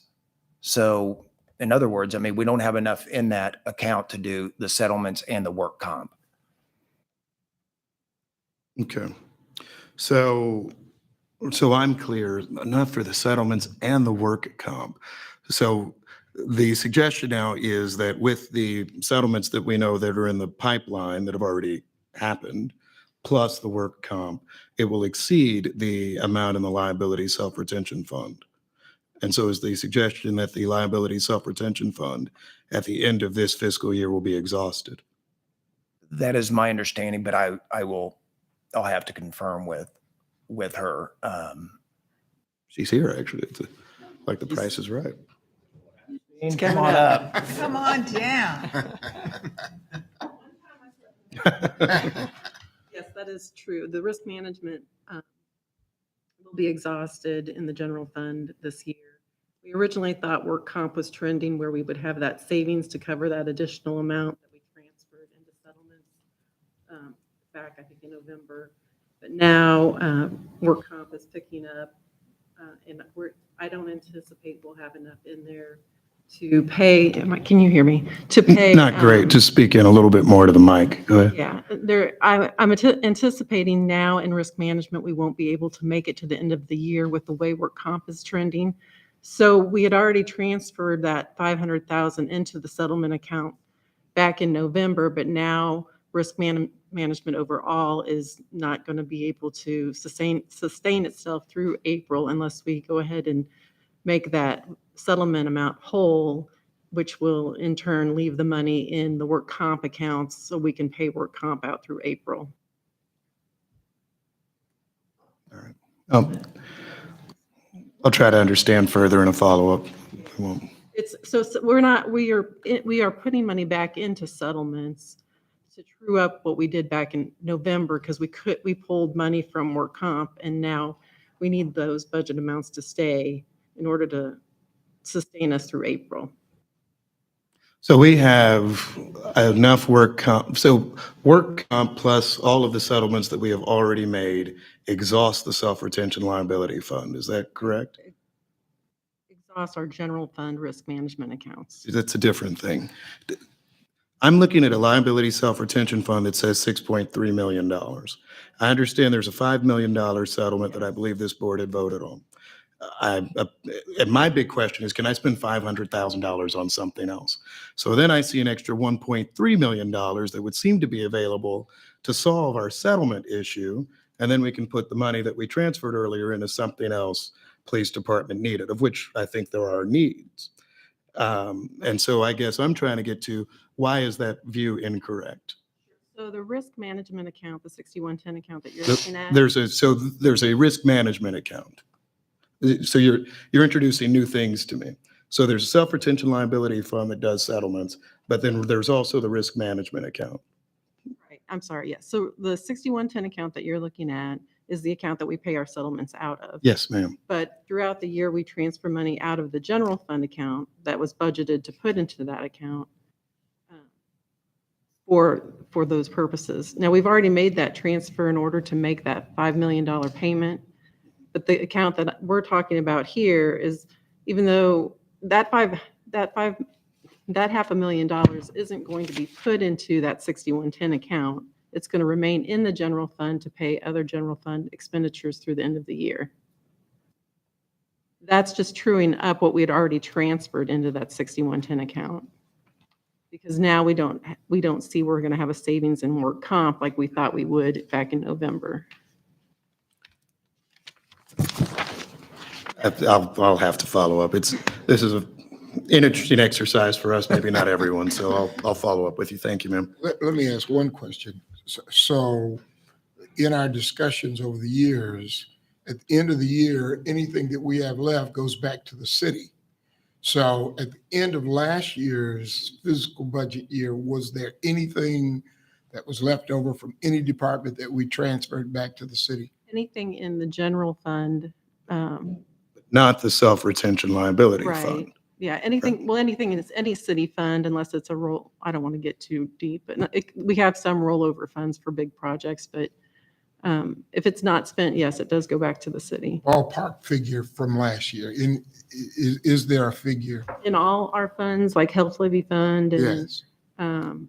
So in other words, I mean, we don't have enough in that account to do the settlements and the work comp. Okay. So I'm clear, enough for the settlements and the work comp. So the suggestion now is that with the settlements that we know that are in the pipeline that have already happened, plus the work comp, it will exceed the amount in the liability self-retention fund. And so is the suggestion that the liability self-retention fund at the end of this fiscal year will be exhausted? That is my understanding, but I'll have to confirm with her. She's here, actually. It's like the price is right. Come on up. Come on down. Yes, that is true. The risk management will be exhausted in the general fund this year. We originally thought work comp was trending where we would have that savings to cover that additional amount that we transferred into settlements back, I think, in November. But now work comp is picking up, and I don't anticipate we'll have enough in there to pay. Can you hear me? To pay. Not great. Just speak in a little bit more to the mic. Go ahead. Yeah, I'm anticipating now in risk management, we won't be able to make it to the end of the year with the way work comp is trending. So we had already transferred that 500,000 into the settlement account back in November, but now risk management overall is not going to be able to sustain itself through April unless we go ahead and make that settlement amount whole, which will in turn leave the money in the work comp accounts so we can pay work comp out through April. All right. I'll try to understand further in a follow-up. I won't. We are putting money back into settlements to true up what we did back in November because we pulled money from work comp and now we need those budget amounts to stay in order to sustain us through April. So we have enough work comp. So work comp plus all of the settlements that we have already made exhaust the self-retention liability fund. Is that correct? Exhaust our general fund risk management accounts. That's a different thing. I'm looking at a liability self-retention fund that says $6.3 million. I understand there's a $5 million settlement that I believe this board had voted on. And my big question is, can I spend $500,000 on something else? So then I see an extra $1.3 million that would seem to be available to solve our settlement issue. And then we can put the money that we transferred earlier into something else police department needed, of which I think there are needs. And so I guess I'm trying to get to, why is that view incorrect? So the risk management account, the 6110 account that you're looking at. There's a risk management account. So you're introducing new things to me. So there's a self-retention liability fund that does settlements, but then there's also the risk management account. Right. I'm sorry. Yes. So the 6110 account that you're looking at is the account that we pay our settlements out of. Yes, ma'am. But throughout the year, we transfer money out of the general fund account that was budgeted to put into that account for those purposes. Now, we've already made that transfer in order to make that $5 million payment. But the account that we're talking about here is, even though that $500,000 isn't going to be put into that 6110 account, it's going to remain in the general fund to pay other general fund expenditures through the end of the year. That's just truing up what we had already transferred into that 6110 account. Because now we don't see we're going to have a savings in work comp like we thought we would back in November. I'll have to follow up. This is an interesting exercise for us, maybe not everyone, so I'll follow up with you. Thank you, ma'am. Let me ask one question. So in our discussions over the years, at the end of the year, anything that we have left goes back to the city. So at the end of last year's fiscal budget year, was there anything that was left over from any department that we transferred back to the city? Anything in the general fund, Not the self-retention liability right? fund. Yeah, anything in any city fund, unless it's a roll, I don't want to get too deep, but we have some rollover funds for big projects, but if it's not spent, yes, it does go back to the city. Ballpark figure from last year. Is there a figure? In all our funds, like health levy fund and Yes.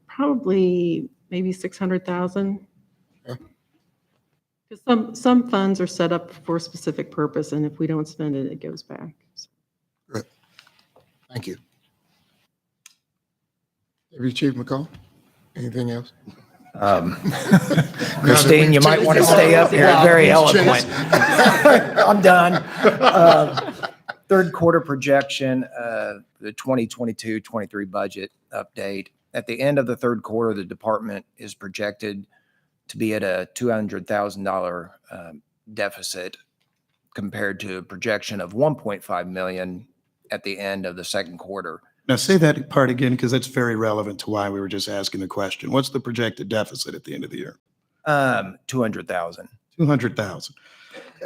probably maybe 600,000. Yeah. Because some funds are set up for a specific purpose, and if we don't spend it, it goes back. Good. Thank you. Deputy Chief McCall, anything else? Christine, you might want to stay up here. Very eloquent. I'm done. Third quarter projection, the 2022-23 budget update. At the end of the third quarter, the department is projected to be at a $200,000 deficit compared to a projection of 1.5 million at the end of the second quarter. Now say that part again, because that's very relevant to why we were just asking the question. What's the projected deficit at the end of the year? 200,000. 200,000.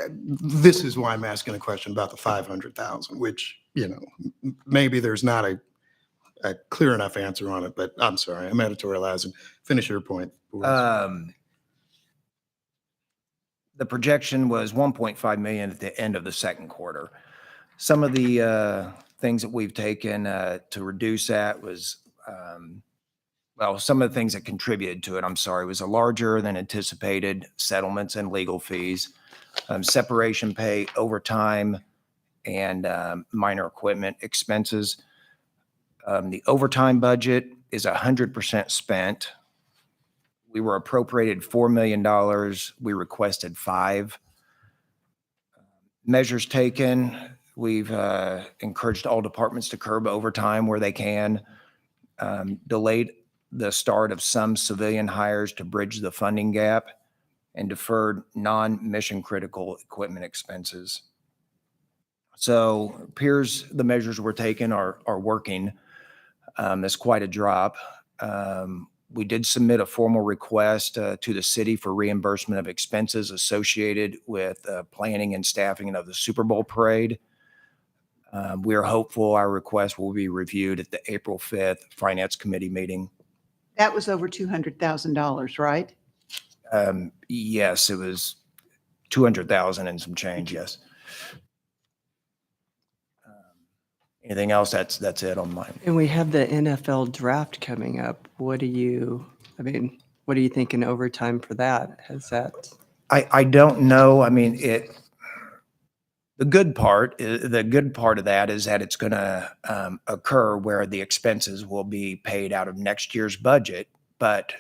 This is why I'm asking a question about the 500,000, which, maybe there's not a clear enough answer on it, but I'm sorry, I'm editorializing. Finish your point. The projection was 1.5 million at the end of the second quarter. Some of the things that we've taken to reduce that was, some of the things that contributed to it, was a larger than anticipated settlements and legal fees, separation pay, overtime, and minor equipment expenses. The overtime budget is 100% spent. We were appropriated $4 million. We requested $5 million. Measures taken. We've encouraged all departments to curb overtime where they can, delayed the start of some civilian hires to bridge the funding gap, and deferred non-mission critical equipment expenses. So it appears the measures we're taking are working. That's quite a drop. We did submit a formal request to the city for reimbursement of expenses associated with planning and staffing of the Super Bowl parade. We are hopeful our request will be reviewed at the April 5th Finance Committee meeting. That was over $200,000, right? Yes, it was 200,000 and some change, yes. Anything else? That's it on mine. And we have the NFL draft coming up. What do you think in overtime for that? Has that? I don't know. The good part of that is that it's going to occur where the expenses will be paid out of next year's budget, but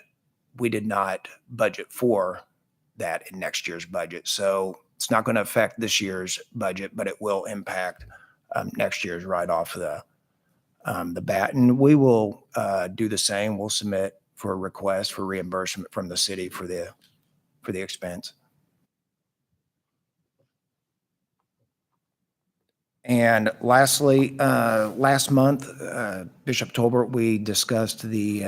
we did not budget for that in next year's budget. So it's not going to affect this year's budget, but it will impact next year's right off the bat. And we will do the same. We'll submit for a request for reimbursement from the city for the expense. And lastly, last month, Bishop Tolbert, we discussed the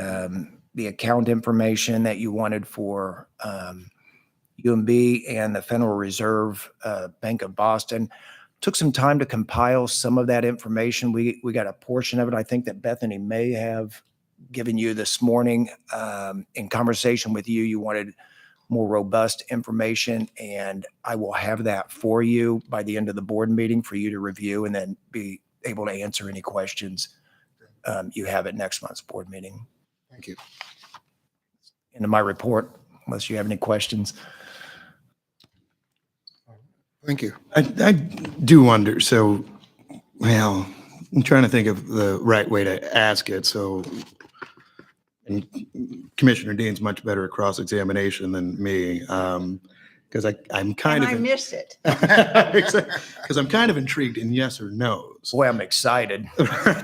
account information that you wanted for UMB and the Federal Reserve Bank of Boston. Took some time to compile some of that information. We got a portion of it, I think, that Bethany may have given you this morning. In conversation with you, you wanted more robust information, and I will have that for you by the end of the board meeting for you to review and then be able to answer any questions you have at next month's board meeting. Thank you. Into my report, unless you have any questions. Thank you. I do wonder, so, well, I'm trying to think of the right way to ask it, so, and Commissioner Dean's much better at cross-examination than me, because I'm kind And of. I miss it. Because I'm kind of intrigued in yes or no's. Boy, I'm excited.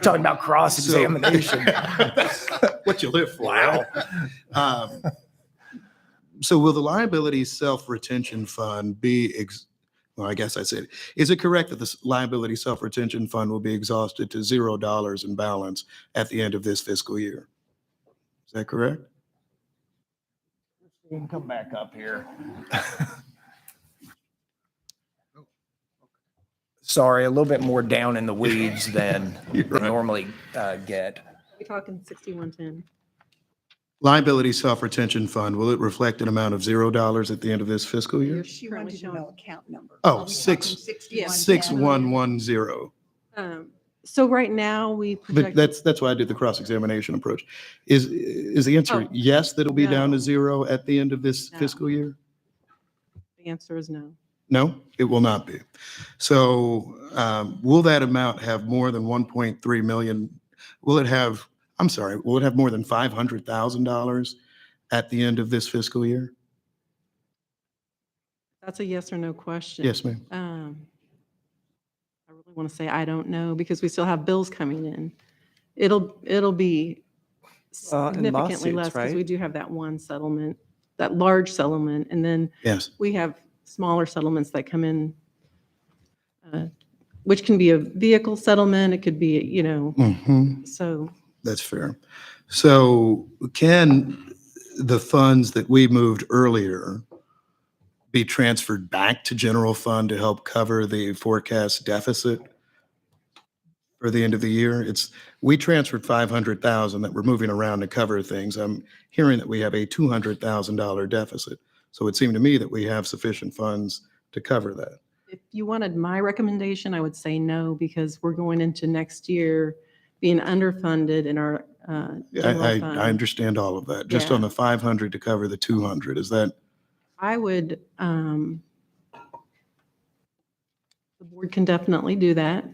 Talking about cross-examination. What you live for. Wow. Right? So will the liability self-retention fund be, well, I guess I said, is it correct that this liability self-retention fund will be exhausted to $0 in balance at the end of this fiscal year? Is that correct? You can come back up here. Sorry, a little bit more down in the weeds than we You're right. normally get. We're talking 6110. Liability self-retention fund, will it reflect an amount of $0 at the end of this fiscal year? She Currently wanted to showing- know account number. Oh, Are we talking 6110? 6110. So right now, we But project. that's why I did the cross-examination approach. Is the answer Oh, yes, that it'll be down to no. 0 at the end of this No. fiscal year? The answer is no. No, it will not be. So will that amount have more than 1.3 million? Will it have more than $500,000 at the end of this fiscal year? That's a yes or no question. Yes, ma'am. I really want to say I don't know because we still have bills coming in. It'll be And significantly less lawsuits, because we right? do have that one settlement, that large settlement, and then Yes. we have smaller settlements that come in, which can be a vehicle settlement. It could be, Mhm. so That's fair. So can the funds that we moved earlier be transferred back to general fund to help cover the forecast deficit for the end of the year? We transferred 500,000 that we're moving around to cover things. I'm hearing that we have a $200,000 deficit. So it seemed to me that we have sufficient funds to cover that. if you wanted my recommendation, I would say no, because we're going into next year being underfunded in our general I fund. understand all of that. Just Yeah. on the 500 to cover the 200, is that? I would, the board can definitely do that.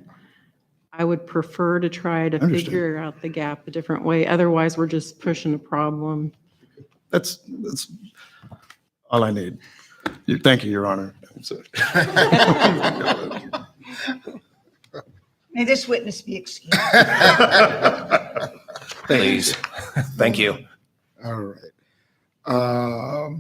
I would prefer to try to Understood. figure out the gap a different way. Otherwise, we're just pushing a problem. That's all I need. Thank you, Your Honor. So- May this witness be excused. Please. Thank you. All right.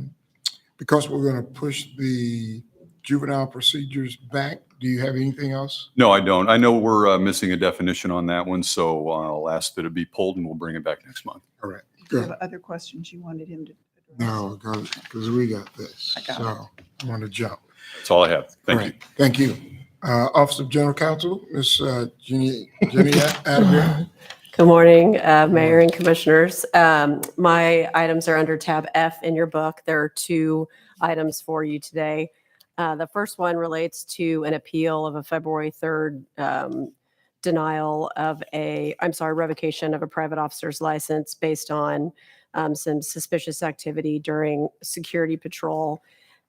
Because we're going to push the juvenile procedures back, do you have anything else? No, I don't. I know we're missing a definition on that one, so I'll ask that it be pulled and we'll bring it back next month. All right, Do you good. have other questions you wanted him to address? No, because we got this. I got So I'm going to jump. That's all I have. All Thank right, you. thank you. Office of General Counsel, Ms. Jenny Adabir. Good morning, Mayor and Commissioners. My items are under tab F in your book. There are two items for you today. The first one relates to an appeal of a February 3rd revocation of a private officer's license based on some suspicious activity during security patrol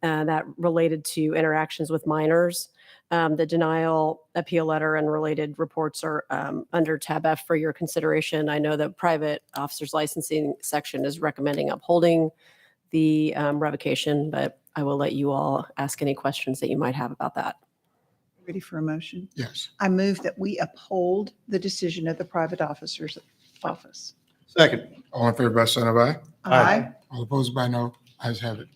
that related to interactions with minors. The denial appeal letter and related reports are under tab F for your consideration. I know the private officer's licensing section is recommending upholding the revocation, but I will let you all ask any questions that you might have about that. Ready for a motion? Yes. I move that we uphold the decision of the private officer's office. Second. All in favor by sign of aye. Aye. All opposed by no. Ayes have it.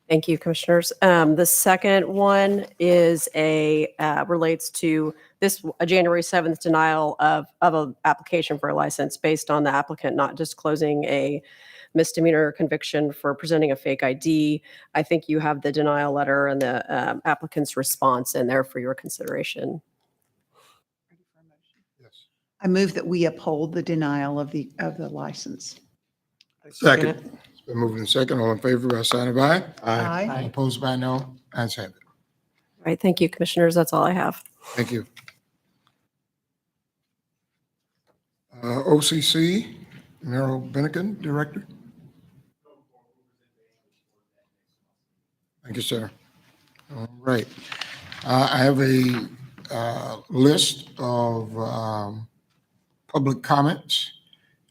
Thank you, Commissioners. The second one is relates to a January 7th denial of an application for a license based on the applicant not disclosing a misdemeanor conviction for presenting a fake ID. I think you have the denial letter and the applicant's response in there for your consideration. Yes. I move that we uphold the denial of the license. Second. It's been moved and second. All in favor by sign of aye. Aye. All opposed by no. Ayes have it. All right, thank you, commissioners. That's all I have. Thank you. OCC, Merrill Bennigan, Director. Thank you, sir. All right. I have a list of public comments.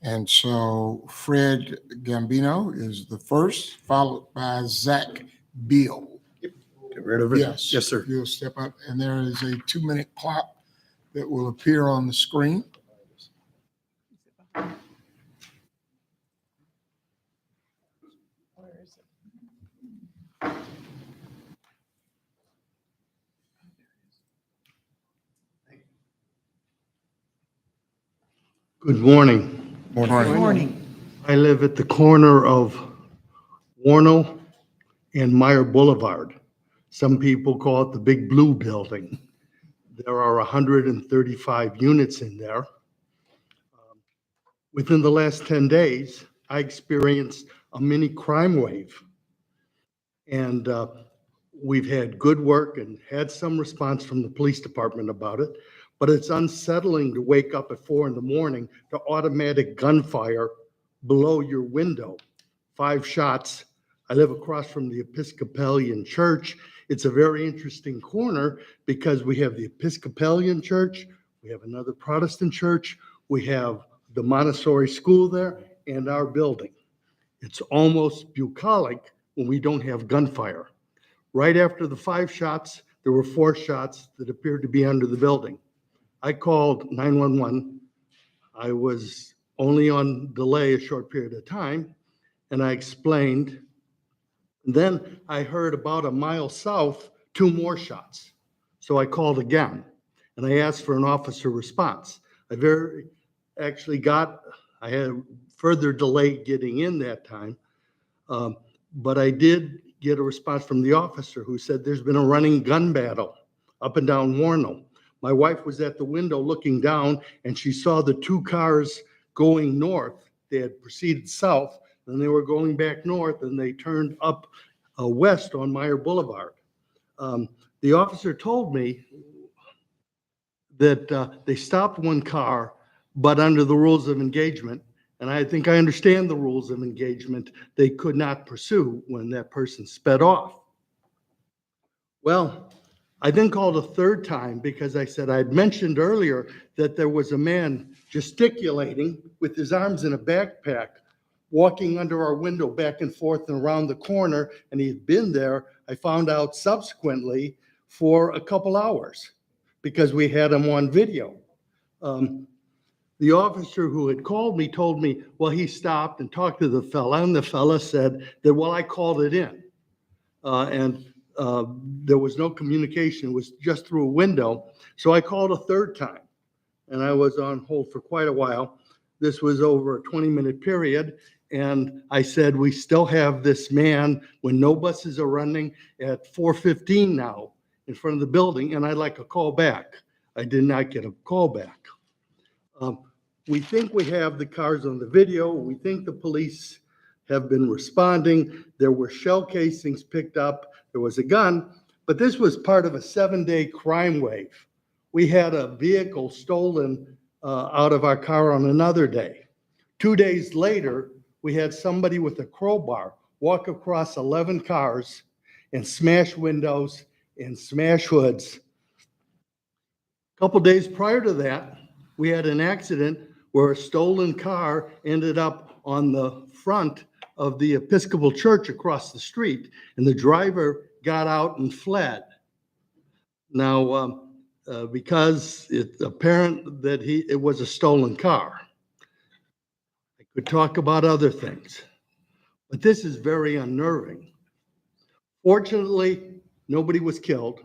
And so Fred Gambino is the first, followed by Zach Beal. Get rid of it? Yes. Yes, sir. You'll step up, and there is a 2-minute clock that will appear on the screen. Good morning. Good morning. I live at the corner of Warno and Meyer Boulevard. Some people call it the Big Blue Building. There are 135 units in there. Within the last 10 days, I experienced a mini crime wave. And we've had good work and had some response from the police department about it. But it's unsettling to wake up at 4 a.m. to automatic gunfire below your window. 5 shots. I live across from the Episcopalian Church. It's a very interesting corner because we have the Episcopalian Church, we have another Protestant church, we have the Montessori school there, and our building. It's almost bucolic when we don't have gunfire. Right after the 5 shots, there were 4 shots that appeared to be under the building. I called 911. I was only on delay a short period of time, and I explained. And then I heard about a mile south, 2 more shots. So I called again, and I asked for an officer response. I had further delay getting in that time, but I did get a response from the officer who said there's been a running gun battle up and down Warno. My wife was at the window looking down, and she saw the 2 cars going north. They had proceeded south, and they were going back north, and they turned up west on Meyer Boulevard. The officer told me that they stopped 1 car, but under the rules of engagement, and I think I understand the rules of engagement, they could not pursue when that person sped off. Well, I then called a 3rd time because I said I'd mentioned earlier that there was a man gesticulating with his arms in a backpack, walking under our window back and forth and around the corner, and he had been there, I found out subsequently, for a couple hours because we had him on video. The officer who had called me told me, well, he stopped and talked to the fella, and the fella said that, well, I called it in. There was no communication. It was just through a window. So I called a 3rd time, and I was on hold for quite a while. This was over a 20-minute period. And I said, we still have this man when no buses are running at 4:15 now in front of the building, and I'd like a call back. I did not get a call back. We think we have the cars on the video. We think the police have been responding. There were shell casings picked up. There was a gun, but this was part of a 7-day crime wave. We had a vehicle stolen out of our car on another day. 2 days later, we had somebody with a crowbar walk across 11 cars and smash windows and smash hoods. A couple days prior to that, we had an accident where a stolen car ended up on the front of the Episcopal Church across the street, and the driver got out and fled. Now, because it's apparent that it was a stolen car. I could talk about other things, but this is very unnerving. Fortunately, nobody was killed.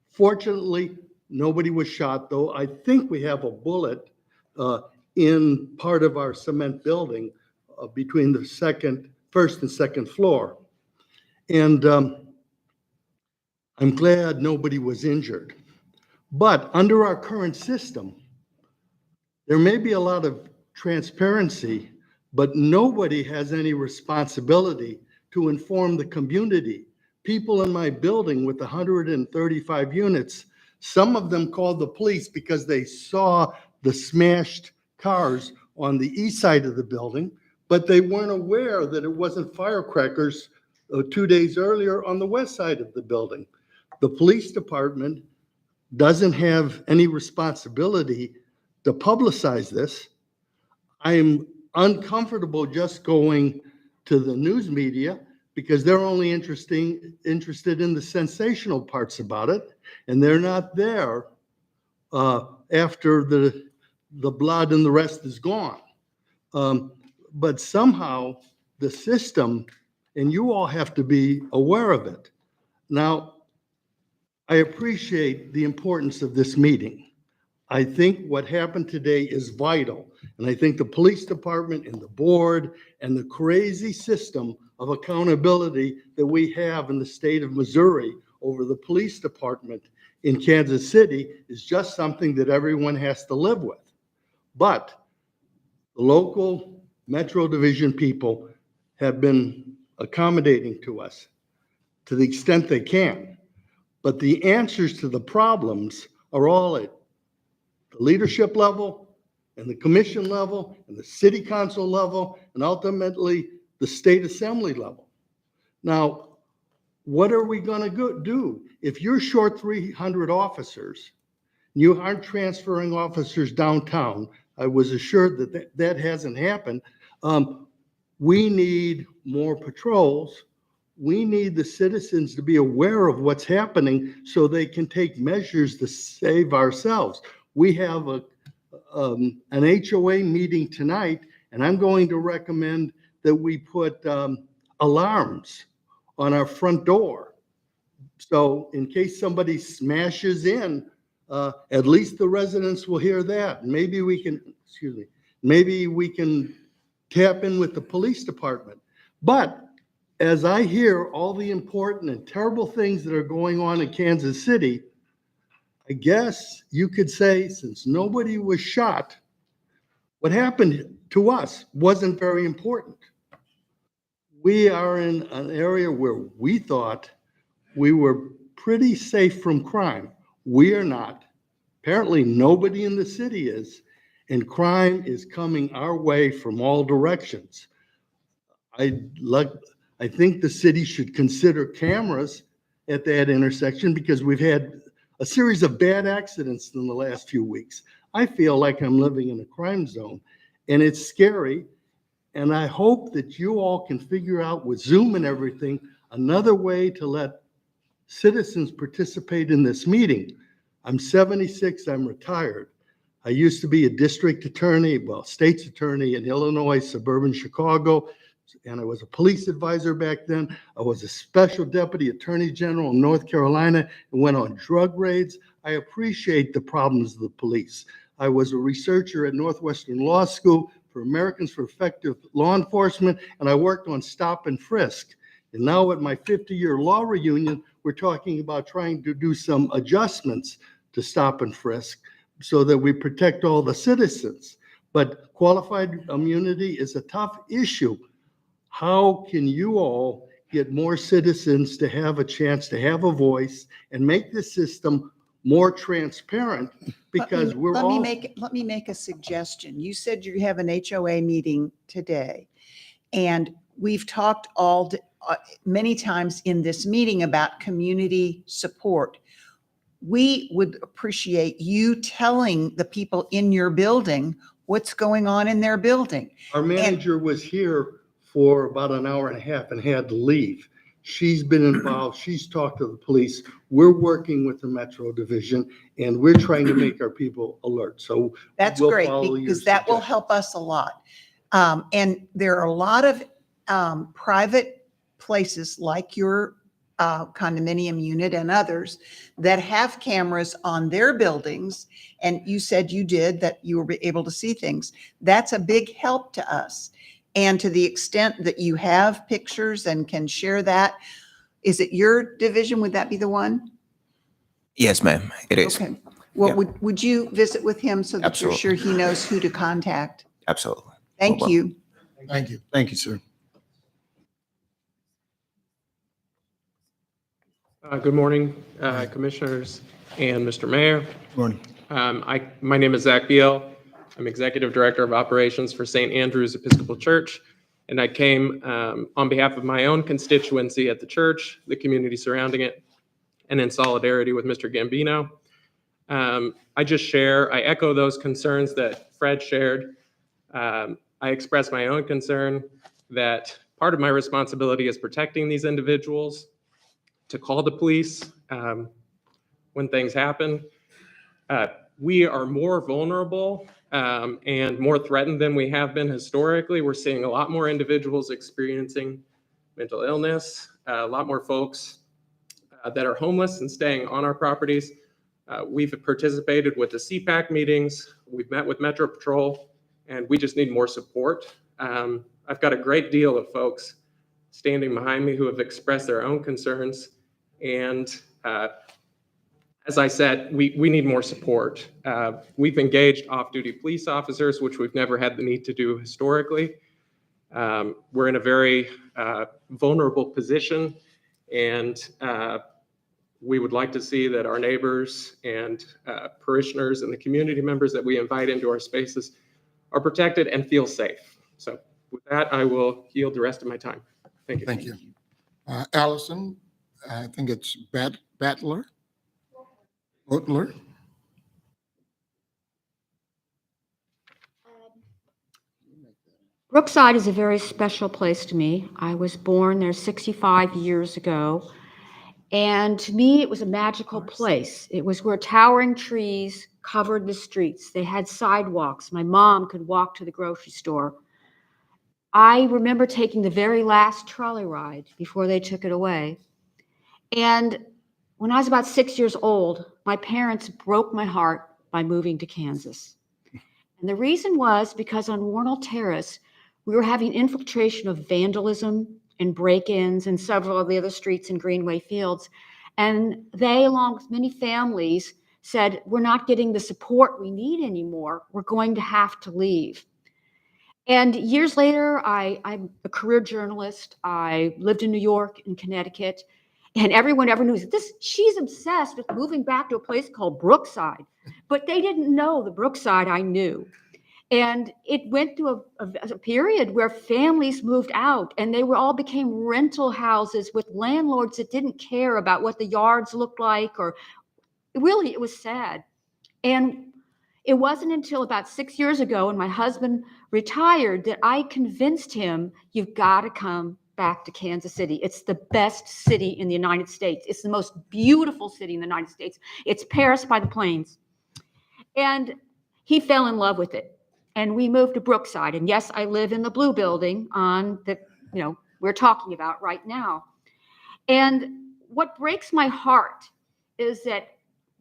Fortunately, nobody was shot, though I think we have a bullet in part of our cement building between the first and second floor. And I'm glad nobody was injured. But under our current system, there may be a lot of transparency, but nobody has any responsibility to inform the community. People in my building with 135 units, some of them called the police because they saw the smashed cars on the east side of the building, but they weren't aware that it wasn't firecrackers 2 days earlier on the west side of the building. The police department doesn't have any responsibility to publicize this. I am uncomfortable just going to the news media because they're only interested in the sensational parts about it, and they're not there after the blood and the rest is gone. But somehow the system, and you all have to be aware of it. Now, I appreciate the importance of this meeting. I think what happened today is vital. And I think the police department and the board and the crazy system of accountability that we have in the state of Missouri over the police department in Kansas City is just something that everyone has to live with. But the local Metro Division people have been accommodating to us to the extent they can. But the answers to the problems are all at the leadership level and the commission level and the city council level and ultimately the state assembly level. Now, what are we going to do? If you're short 300 officers, you aren't transferring officers downtown. I was assured that that hasn't happened. We need more patrols. We need the citizens to be aware of what's happening so they can take measures to save ourselves. We have an HOA meeting tonight, and I'm going to recommend that we put alarms on our front door. So in case somebody smashes in, at least the residents will hear that. Maybe we can, maybe we can tap in with the police department. But as I hear all the important and terrible things that are going on in Kansas City, I guess you could say, since nobody was shot, what happened to us wasn't very important. We are in an area where we thought we were pretty safe from crime. We are not. Apparently, nobody in the city is, and crime is coming our way from all directions. I think the city should consider cameras at that intersection because we've had a series of bad accidents in the last few weeks. I feel like I'm living in a crime zone, and it's scary. And I hope that you all can figure out with Zoom and everything another way to let citizens participate in this meeting. I'm 76, I'm retired. I used to be a district attorney, well, state's attorney in Illinois, suburban Chicago, and I was a police advisor back then. I was a special deputy attorney general in North Carolina and went on drug raids. I appreciate the problems of the police. I was a researcher at Northwestern Law School for Americans for Effective Law Enforcement, and I worked on stop and frisk. And now at my 50-year law reunion, we're talking about trying to do some adjustments to stop and frisk so that we protect all the citizens. But qualified immunity is a tough issue. How can you all get more citizens to have a chance to have a voice and make the system more transparent? Because let me make a suggestion. You said you have an HOA meeting today, and we've talked many times in this meeting about community support. We would appreciate you telling the people in your building what's going on in their building. Our manager was here for about an hour and a half and had to leave. She's been involved. She's talked to the police. We're working with the Metro Division, and we're trying to make our people alert. So that's we'll great, follow your because that will suggestions. help us a lot. And there are a lot of private places like your condominium unit and others that have cameras on their buildings. And you said you did, that you were able to see things. That's a big help to us. And to the extent that you have pictures and can share that, is it your division? Would that be the one? Yes, ma'am, it is. Okay. Well, Yeah. would you visit with him so that you're sure Absolutely. he knows who to contact? Absolutely. Thank Will. you. Thank you. Thank you, sir. Good morning, Commissioners and Mr. Mayor. Morning. My name is Zach Beal. I'm Executive Director of Operations for St. Andrew's Episcopal Church, and I came on behalf of my own constituency at the church, the community surrounding it, and in solidarity with Mr. Gambino. I echo those concerns that Fred shared. I express my own concern that part of my responsibility is protecting these individuals, to call the police when things happen. We are more vulnerable and more threatened than we have been historically. We're seeing a lot more individuals experiencing mental illness, a lot more folks that are homeless and staying on our properties. We've participated with the CPAC meetings. We've met with Metro Patrol, and we just need more support. I've got a great deal of folks standing behind me who have expressed their own concerns. And as I said, we need more support. We've engaged off-duty police officers, which we've never had the need to do historically. We're in a very vulnerable position, and we would like to see that our neighbors and parishioners and the community members that we invite into our spaces are protected and feel safe. So with that, I will yield the rest of my time. Thank you. Thank you. Allison, I think it's Butler. Brookside is a very special place to me. I was born there 65 years ago. And to me, it was a magical place. It was where towering trees covered the streets. They had sidewalks. My mom could walk to the grocery store. I remember taking the very last trolley ride before they took it away. And when I was about 6 years old, my parents broke my heart by moving to Kansas. And the reason was because on Warnell Terrace, we were having infiltration of vandalism and break-ins in several of the other streets in Greenway Fields. And they, along with many families, said, we're not getting the support we need anymore. We're going to have to leave. And years later, I'm a career journalist. I lived in New York and Connecticut. And everyone ever knew this. She's obsessed with moving back to a place called Brookside. But they didn't know the Brookside I knew. And it went through a period where families moved out and they all became rental houses with landlords that didn't care about what the yards looked like, or really, it was sad. And it wasn't until about 6 years ago when my husband retired that I convinced him, you've got to come back to Kansas City. It's the best city in the United States. It's the most beautiful city in the United States. It's Paris by the Plains. And he fell in love with it. And we moved to Brookside. And yes, I live in the blue building on the, we're talking about right now. And what breaks my heart is that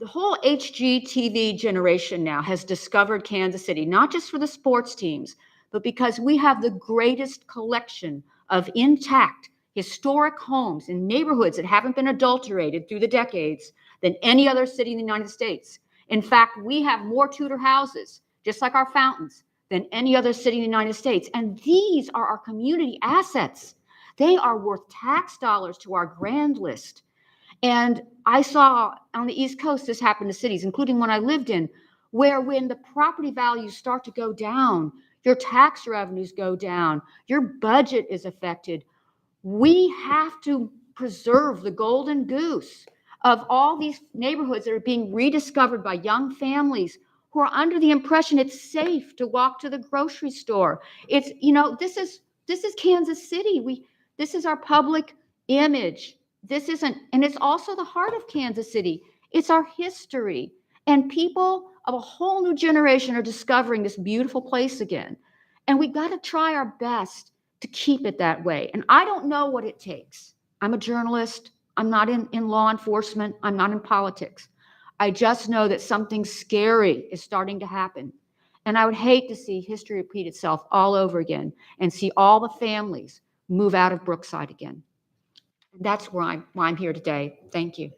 the whole HGTV generation now has discovered Kansas City, not just for the sports teams, but because we have the greatest collection of intact historic homes in neighborhoods that haven't been adulterated through the decades than any other city in the United States. In fact, we have more Tudor houses, just like our fountains, than any other city in the United States. And these are our community assets. They are worth tax dollars to our grand list. And I saw on the East Coast, this happened to cities, including one I lived in, where when the property values start to go down, your tax revenues go down, your budget is affected. We have to preserve the golden goose of all these neighborhoods that are being rediscovered by young families who are under the impression it's safe to walk to the grocery store. It's, this is Kansas City. This is our public image. And it's also the heart of Kansas City. It's our history. And people of a whole new generation are discovering this beautiful place again. And we got to try our best to keep it that way. And I don't know what it takes. I'm a journalist. I'm not in law enforcement. I'm not in politics. I just know that something scary is starting to happen. And I would hate to see history repeat itself all over again and see all the families move out of Brookside again. That's why I'm here today. Thank you.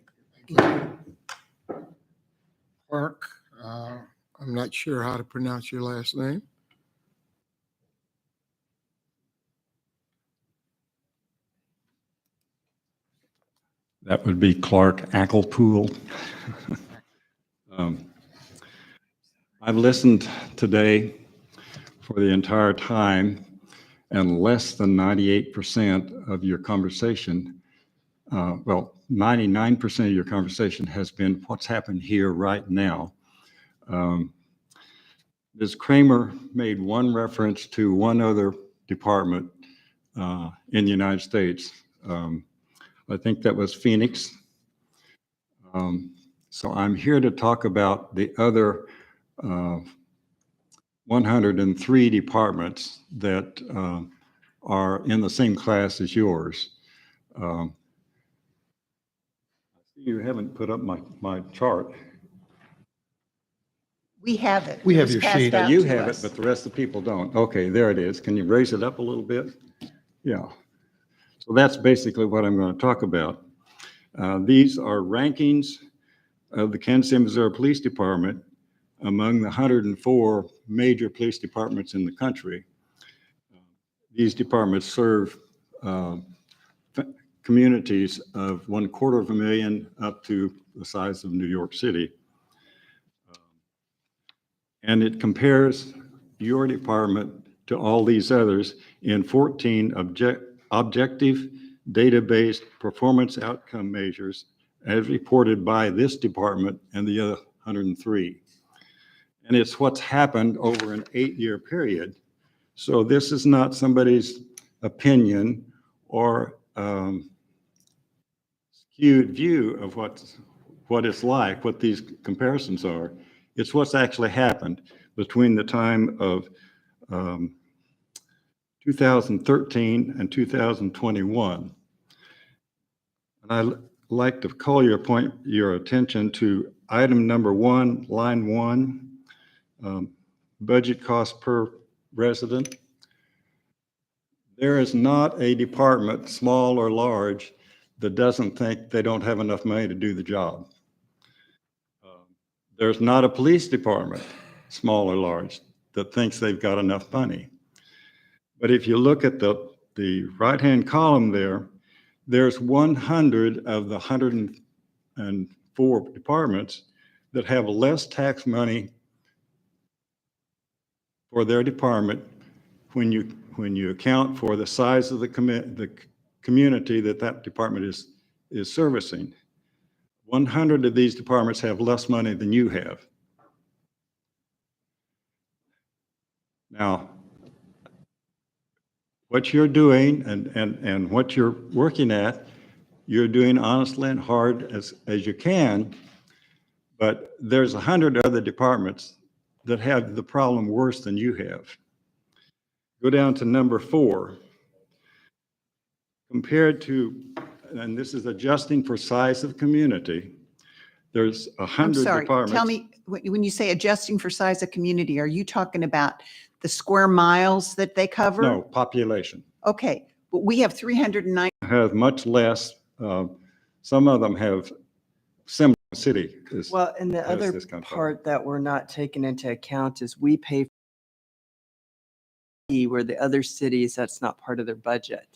Clark, I'm not sure how to pronounce your last name. That would be Clark Acklepool. I've listened today for the entire time, and less than 98% of your conversation, 99% of your conversation has been what's happened here right now. Ms. Kramer made one reference to one other department in the United States. I think that was Phoenix. So I'm here to talk about the other 103 departments that are in the same class as yours. You haven't put up my chart. We have it. We It have was your passed sheet. out You to have it, us. but the rest of the people don't. Okay, there it is. Can you raise it up a little bit? Yeah. So that's basically what I'm going to talk about. These are rankings of the Kansas City, Missouri Police Department among the 104 major police departments in the country. These departments serve communities of 250,000 up to the size of New York City. And it compares your department to all these others in 14 objective data-based performance outcome measures as reported by this department and the other 103. And it's what's happened over an 8-year period. So this is not somebody's opinion or skewed view of what it's like, what these comparisons are. It's what's actually happened between the time of 2013 and 2021. And I'd like to call your attention to item number 1, line 1, budget cost per resident. There is not a department, small or large, that doesn't think they don't have enough money to do the job. There's not a police department, small or large, that thinks they've got enough money. But if you look at the right-hand column there, there's 100 of the 104 departments that have less tax money for their department when you account for the size of the community that department is servicing. 100 of these departments have less money than you have. Now, what you're doing and what you're working at, you're doing honestly and hard as you can, but there's 100 other departments that have the problem worse than you have. Go down to number 4. Compared to, and this is adjusting for size of community, there's 100 I'm sorry, departments. tell me, when you say adjusting for size of community, are you talking about the square miles that they cover? No, population. Okay, but we have 309. Have much less, some of them have similar city. Well, and the as other this country. part that we're not taking into account is we pay where the other cities, that's not part of their budget.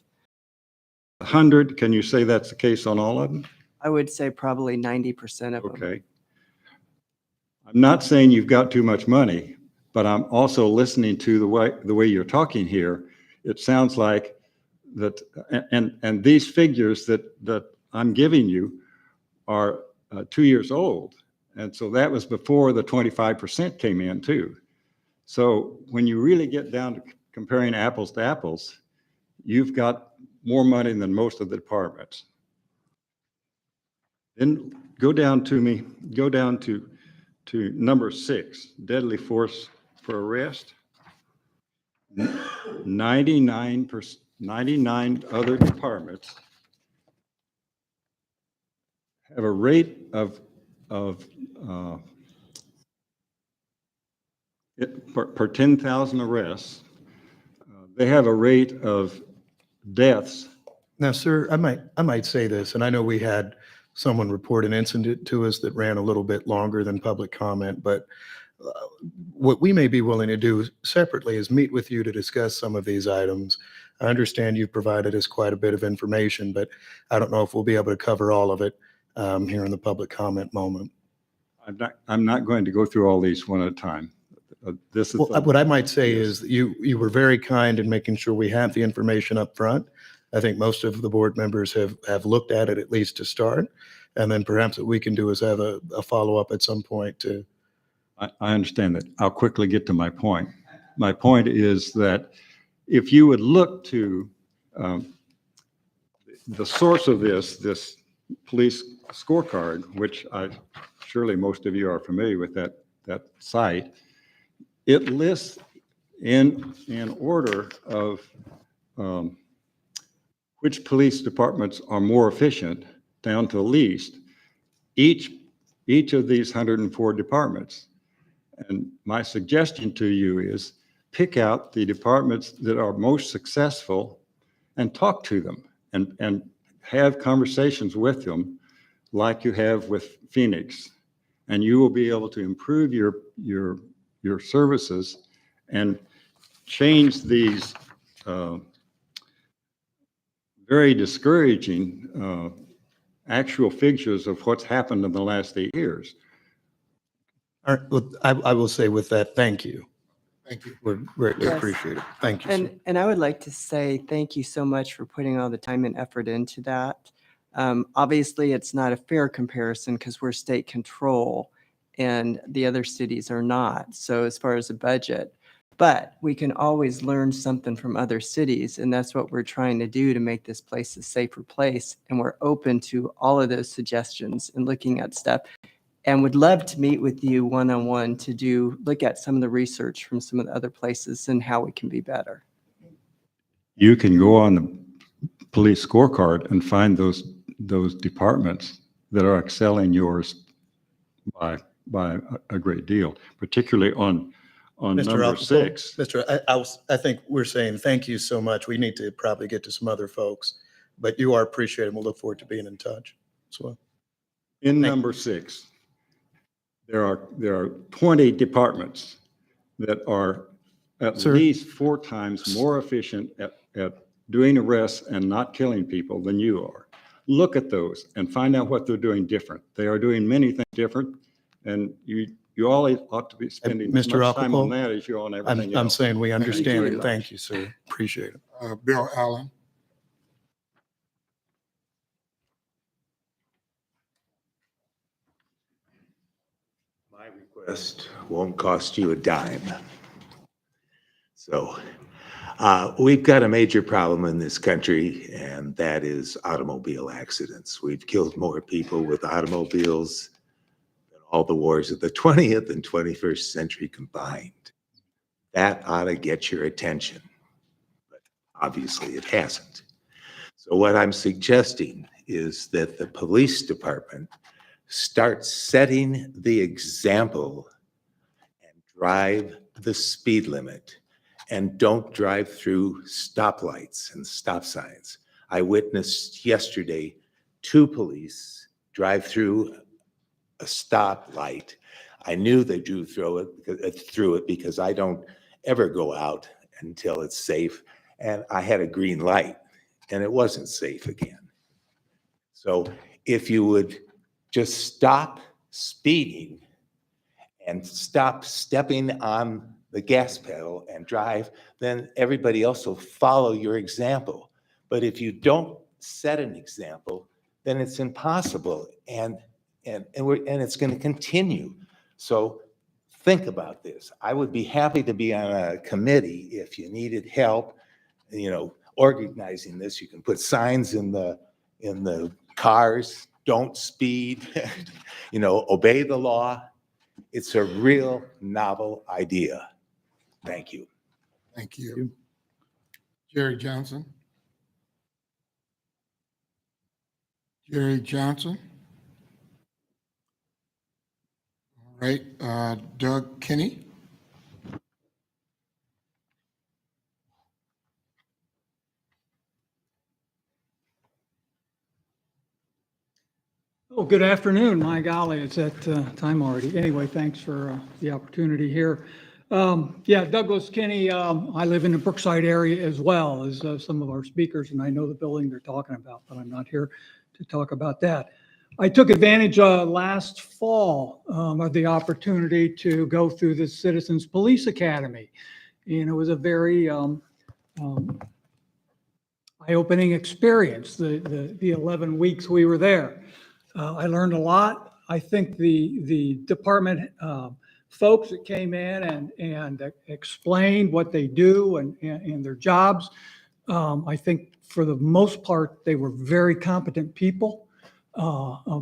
100, can you say that's the case on all of them? I would say probably 90% of them. Okay. I'm not saying you've got too much money, but I'm also listening to the way you're talking here. It sounds like that, and these figures that I'm giving you are 2 years old. And so that was before the 25% came in too. So when you really get down to comparing apples to apples, you've got more money than most of the departments. Then go down to number 6, deadly force for arrest. 99 other departments have a rate of per 10,000 arrests, they have a rate of deaths. Now, sir, I might say this, and I know we had someone report an incident to us that ran a little bit longer than public comment, but what we may be willing to do separately is meet with you to discuss some of these items. I understand you've provided us quite a bit of information, but I don't know if we'll be able to cover all of it here in the public comment moment. I'm not going to go through all these one at a time. This is Well, what I might say is that you were very kind in making sure we have the information up front. I think most of the board members have looked at it at least to start. And then perhaps what we can do is have a follow-up at some point to. I understand that. I'll quickly get to my point. My point is that if you would look to the source of this police scorecard, which surely most of you are familiar with that site, it lists in order of which police departments are more efficient down to least each of these 104 departments. And my suggestion to you is pick out the departments that are most successful and talk to them and have conversations with them like you have with Phoenix. And you will be able to improve your services and change these very discouraging actual figures of what's happened in the last 8 years. All right, well, I will say with that, thank you. Thank you. We're greatly Yes. appreciate it. Thank you, sir. And I would like to say thank you so much for putting all the time and effort into that. Obviously, it's not a fair comparison because we're state control and the other cities are not. So as far as the budget, but we can always learn something from other cities. And that's what we're trying to do to make this place a safer place. And we're open to all of those suggestions and looking at stuff. And would love to meet with you one-on-one to look at some of the research from some of the other places and how we can be better. You can go on the police scorecard and find those departments that are excelling yours by a great deal, particularly on Mr. number Alcohol, 6. I think we're saying thank you so much. We need to probably get to some other folks, but you are appreciated. We'll look forward to being in touch as well. In number 6, there are 20 departments that are at least 4 times more efficient at doing arrests and not killing people than you are. Look at those and find out what they're doing different. They are doing many things different, and you all ought to be spending as Mr. much time on Alcohol, that as you're on everything I'm else. saying we understand you. it. Thank you, sir. Appreciate it. Bill Allen. My request won't cost you a dime. So we've got a major problem in this country, and that is automobile accidents. We've killed more people with automobiles than all the wars of the 20th and 21st century combined. That ought to get your attention, but obviously it hasn't. So what I'm suggesting is that the police department start setting the example and drive the speed limit, and don't drive through stoplights and stop signs. I witnessed yesterday 2 police drive through a stoplight. I knew they drew through it because I don't ever go out until it's safe, and I had a green light and it wasn't safe again. So if you would just stop speeding and stop stepping on the gas pedal and drive, then everybody else will follow your example. But if you don't set an example, then it's impossible, and it's going to continue. So think about this. I would be happy to be on a committee if you needed help, organizing this. You can put signs in the cars, don't speed, obey the law. It's a real novel idea. Thank you. Thank you. Jerry Johnson. Jerry Johnson. All right, Doug Kinney. good afternoon. My golly, it's that time already. Anyway, thanks for the opportunity here. Yeah, Douglas Kinney, I live in the Brookside area as well as some of our speakers, and I know the building they're talking about, but I'm not here to talk about that. I took advantage last fall of the opportunity to go through the Citizens Police Academy. And it was a very eye-opening experience, the 11 weeks we were there. I learned a lot. I think the department folks that came in and explained what they do and their jobs, I think for the most part, they were very competent people,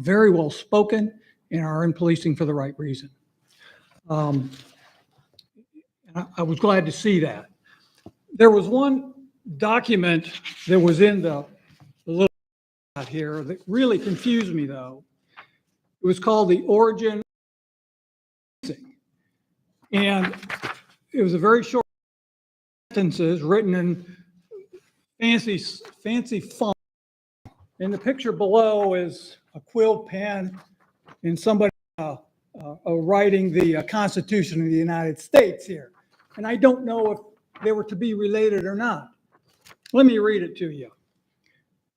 very well spoken, and are in policing for the right reason. And I was glad to see that. There was one document that was in the little here that really confused me, though. It was called The Origin. And it was a very short sentences written in fancy font. And the picture below is a quill pen and somebody writing the Constitution of the United States here. And I don't know if they were to be related or not. Let me read it to you.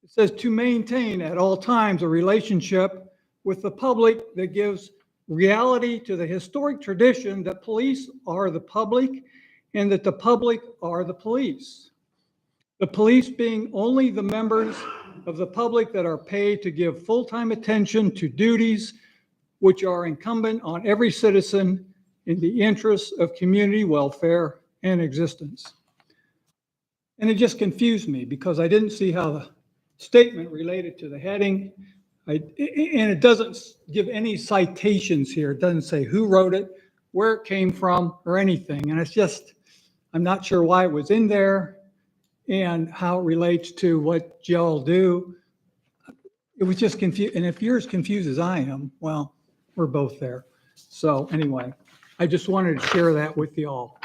It says, to maintain at all times a relationship with the public that gives reality to the historic tradition that police are the public and that the public are the police. The police being only the members of the public that are paid to give full-time attention to duties which are incumbent on every citizen in the interests of community welfare and existence. And it just confused me because I didn't see how the statement related to the heading, and it doesn't give any citations here. It doesn't say who wrote it, where it came from, or anything. And it's just, I'm not sure why it was in there and how it relates to what y'all do. It was just confused. And if you're as confused as I am, well, we're both there. So anyway, I just wanted to share that with you all.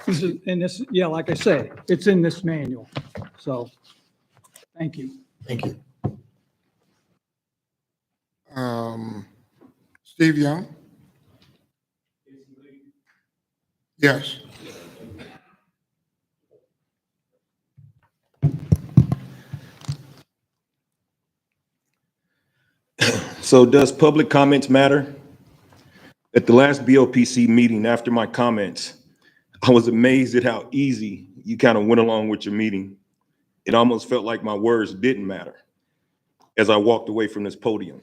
This is, and this, yeah, like I say, it's in this manual. So thank you. Thank you. Steve Young? Yes. So does public comments matter? At the last BOPC meeting, after my comments, I was amazed at how easy you kind of went along with your meeting. It almost felt like my words didn't matter as I walked away from this podium.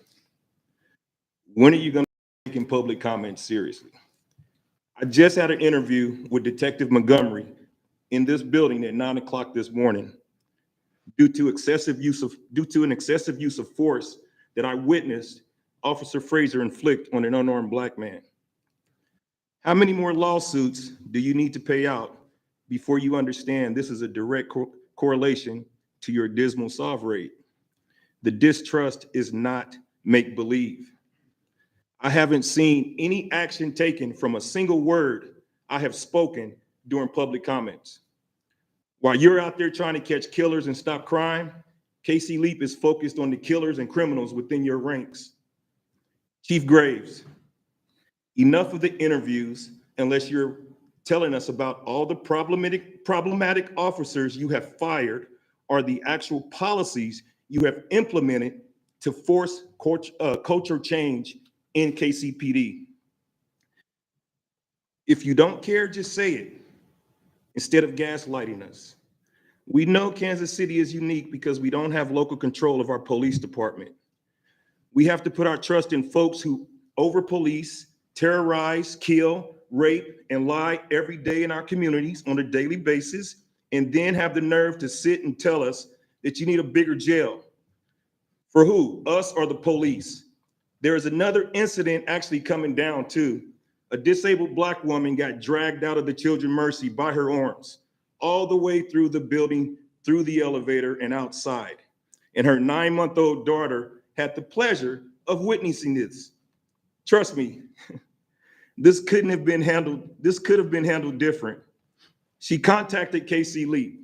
When are you going to be taking public comments seriously? I just had an interview with Detective Montgomery in this building at 9 o'clock this morning due to an excessive use of force that I witnessed Officer Fraser inflict on an unarmed Black man. How many more lawsuits do you need to pay out before you understand this is a direct correlation to your dismal solve rate? The distrust is not make-believe. I haven't seen any action taken from a single word I have spoken during public comments. While you're out there trying to catch killers and stop crime, KC Leap is focused on the killers and criminals within your ranks. Chief Graves, enough of the interviews unless you're telling us about all the problematic officers you have fired or the actual policies you have implemented to force culture change in KCPD. If you don't care, just say it instead of gaslighting us. We know Kansas City is unique because we don't have local control of our police department. We have to put our trust in folks who over-police, terrorize, kill, rape, and lie every day in our communities on a daily basis, and then have the nerve to sit and tell us that you need a bigger jail. For who? Us or the police? There is another incident actually coming down too. A disabled Black woman got dragged out of the Children's Mercy by her arms, all the way through the building, through the elevator and outside. And her 9-month-old daughter had the pleasure of witnessing this. Trust me, this could have been handled different. She contacted KC Leap.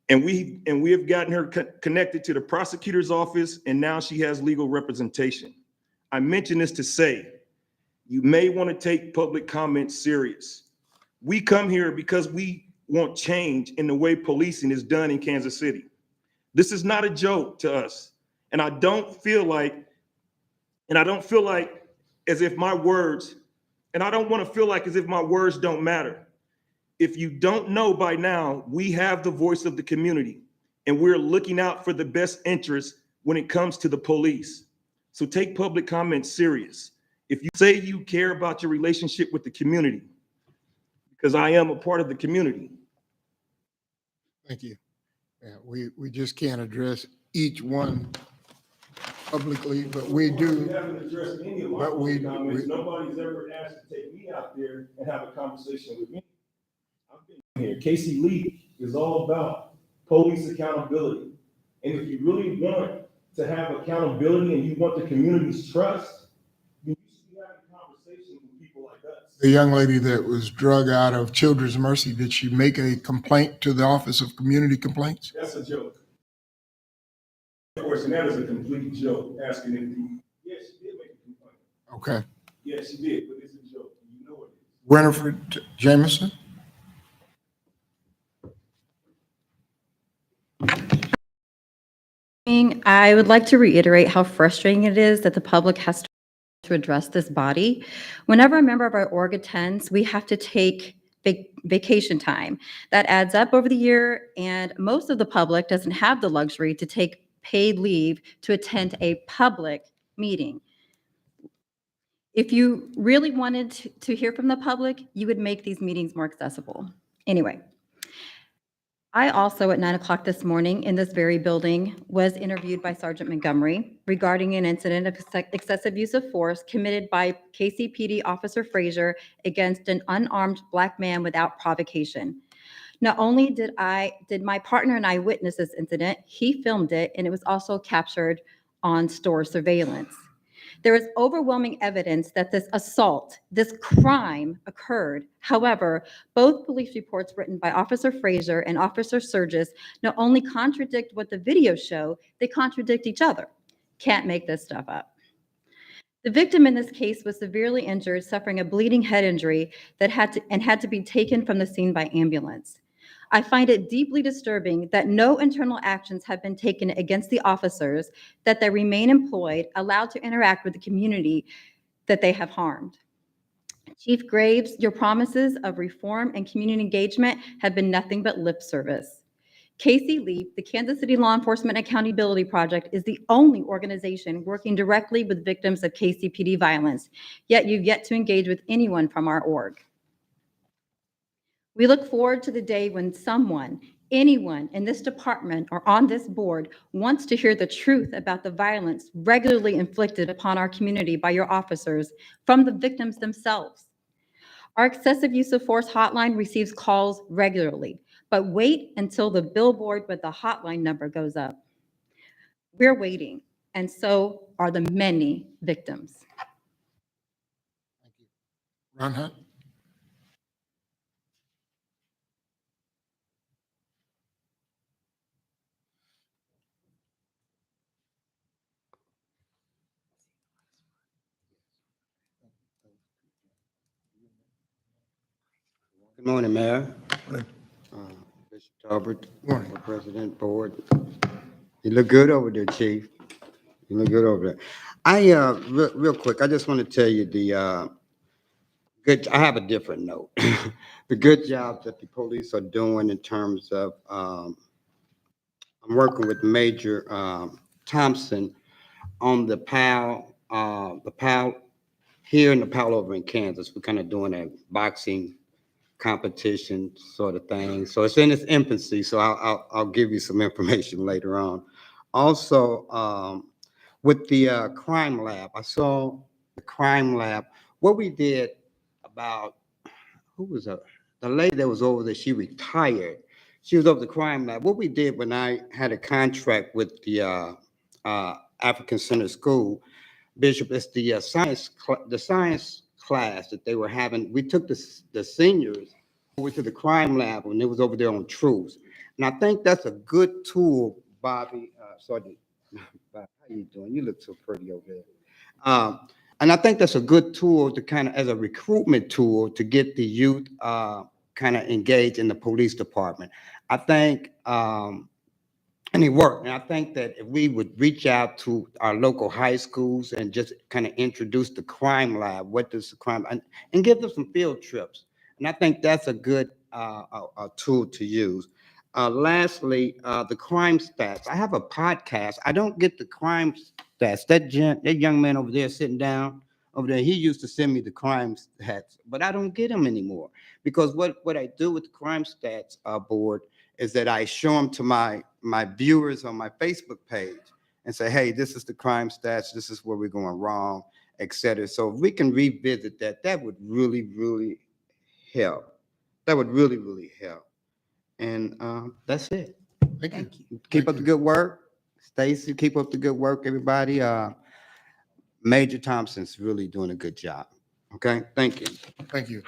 And we have gotten her connected to the prosecutor's office, and now she has legal representation. I mention this to say, you may want to take public comment serious. We come here because we want change in the way policing is done in Kansas City. This is not a joke to us. And I don't feel like as if my words, and I don't want to feel like as if my words don't matter. If you don't know by now, we have the voice of the community, and we're looking out for the best interests when it comes to the police. So take public comment serious. If you say you care about your relationship with the community, because I am a part of the community. Thank you. Yeah, we just can't address each one publicly, but we do. We haven't addressed any of my But we- comments. Nobody's ever asked to take me out there and have a conversation with me. I've been here. Casey Lee is all about police accountability. And if you really want to have accountability and you want the community's trust, then you should be having conversations with people like us. The young lady that was drug out of Children's Mercy, did she make a complaint to the Office of Community Complaints? That's a joke. Of course, and that is a complete joke, asking if you, yes, she did make a complaint. Okay. Yes, she did, but it's a joke. You know it is. Winifred Jameson? I would like to reiterate how frustrating it is that the public has to address this body. Whenever a member of our org attends, we have to take vacation time. That adds up over the year, and most of the public doesn't have the luxury to take paid leave to attend a public meeting. If you really wanted to hear from the public, you would make these meetings more accessible. Anyway, I also at 9 o'clock this morning in this very building was interviewed by Sergeant Montgomery regarding an incident of excessive use of force committed by KCPD Officer Frazier against an unarmed Black man without provocation. Not only did my partner and I witness this incident, he filmed it, and it was also captured on store surveillance. There is overwhelming evidence that this assault, this crime occurred. However, both police reports written by Officer Frazier and Officer Surgis not only contradict what the videos show, they contradict each other. Can't make this stuff up. The victim in this case was severely injured, suffering a bleeding head injury that had to be taken from the scene by ambulance. I find it deeply disturbing that no internal actions have been taken against the officers, that they remain employed, allowed to interact with the community that they have harmed. Chief Graves, your promises of reform and community engagement have been nothing but lip service. Casey Lee, the Kansas City Law Enforcement Accountability Project, is the only organization working directly with victims of KCPD violence, yet you've yet to engage with anyone from our org. We look forward to the day when anyone in this department or on this board wants to hear the truth about the violence regularly inflicted upon our community by your officers from the victims themselves. Our excessive use of force hotline receives calls regularly, but wait until the billboard with the hotline number goes up. We're waiting, and so are the many victims. Ron Hunt? Good morning, Mayor. Bishop Talbert, President, Board. You look good over there, Chief. You look good over there. Real quick, I just want to tell you I have a different note. The good job that the police are doing in terms of, I'm working with Major Thompson on the PAL here and the PAL over in Kansas. We're kind of doing a boxing competition sort of thing. So it's in its infancy, so I'll give you some information later on. Also, with the crime lab, I saw the crime lab. What we did about, who was that? The lady that was over there, she retired. She was over the crime lab. What we did when I had a contract with the African Center School, Bishop, it's the science class that they were having. We took the seniors over to the crime lab when they was over there on truths. And I think that's a good tool, Bobby. Sergeant, Bob, how you doing? You look so pretty over there. And I think that's a good tool to kind of, as a recruitment tool, to get the youth kind of engaged in the police department. I think, and it worked. And I think that if we would reach out to our local high schools and just kind of introduce the crime lab, what does the crime, and give them some field trips. And I think that's a good a tool to use. Lastly, the crime stats. I have a podcast. I don't get the crime stats. That young man over there sitting down over there, he used to send me the crime stats, but I don't get them anymore because what I do with the crime stats board is that I show them to my viewers on my Facebook page and say, hey, this is the crime stats. This is where we're going wrong, et cetera. So if we can revisit that, that would really, really help. That would really, really help. And that's it. Thank you. Keep up the good work. Stacy, keep up the good work, everybody. Major Thompson's really doing a good job. Okay, thank you. Thank you.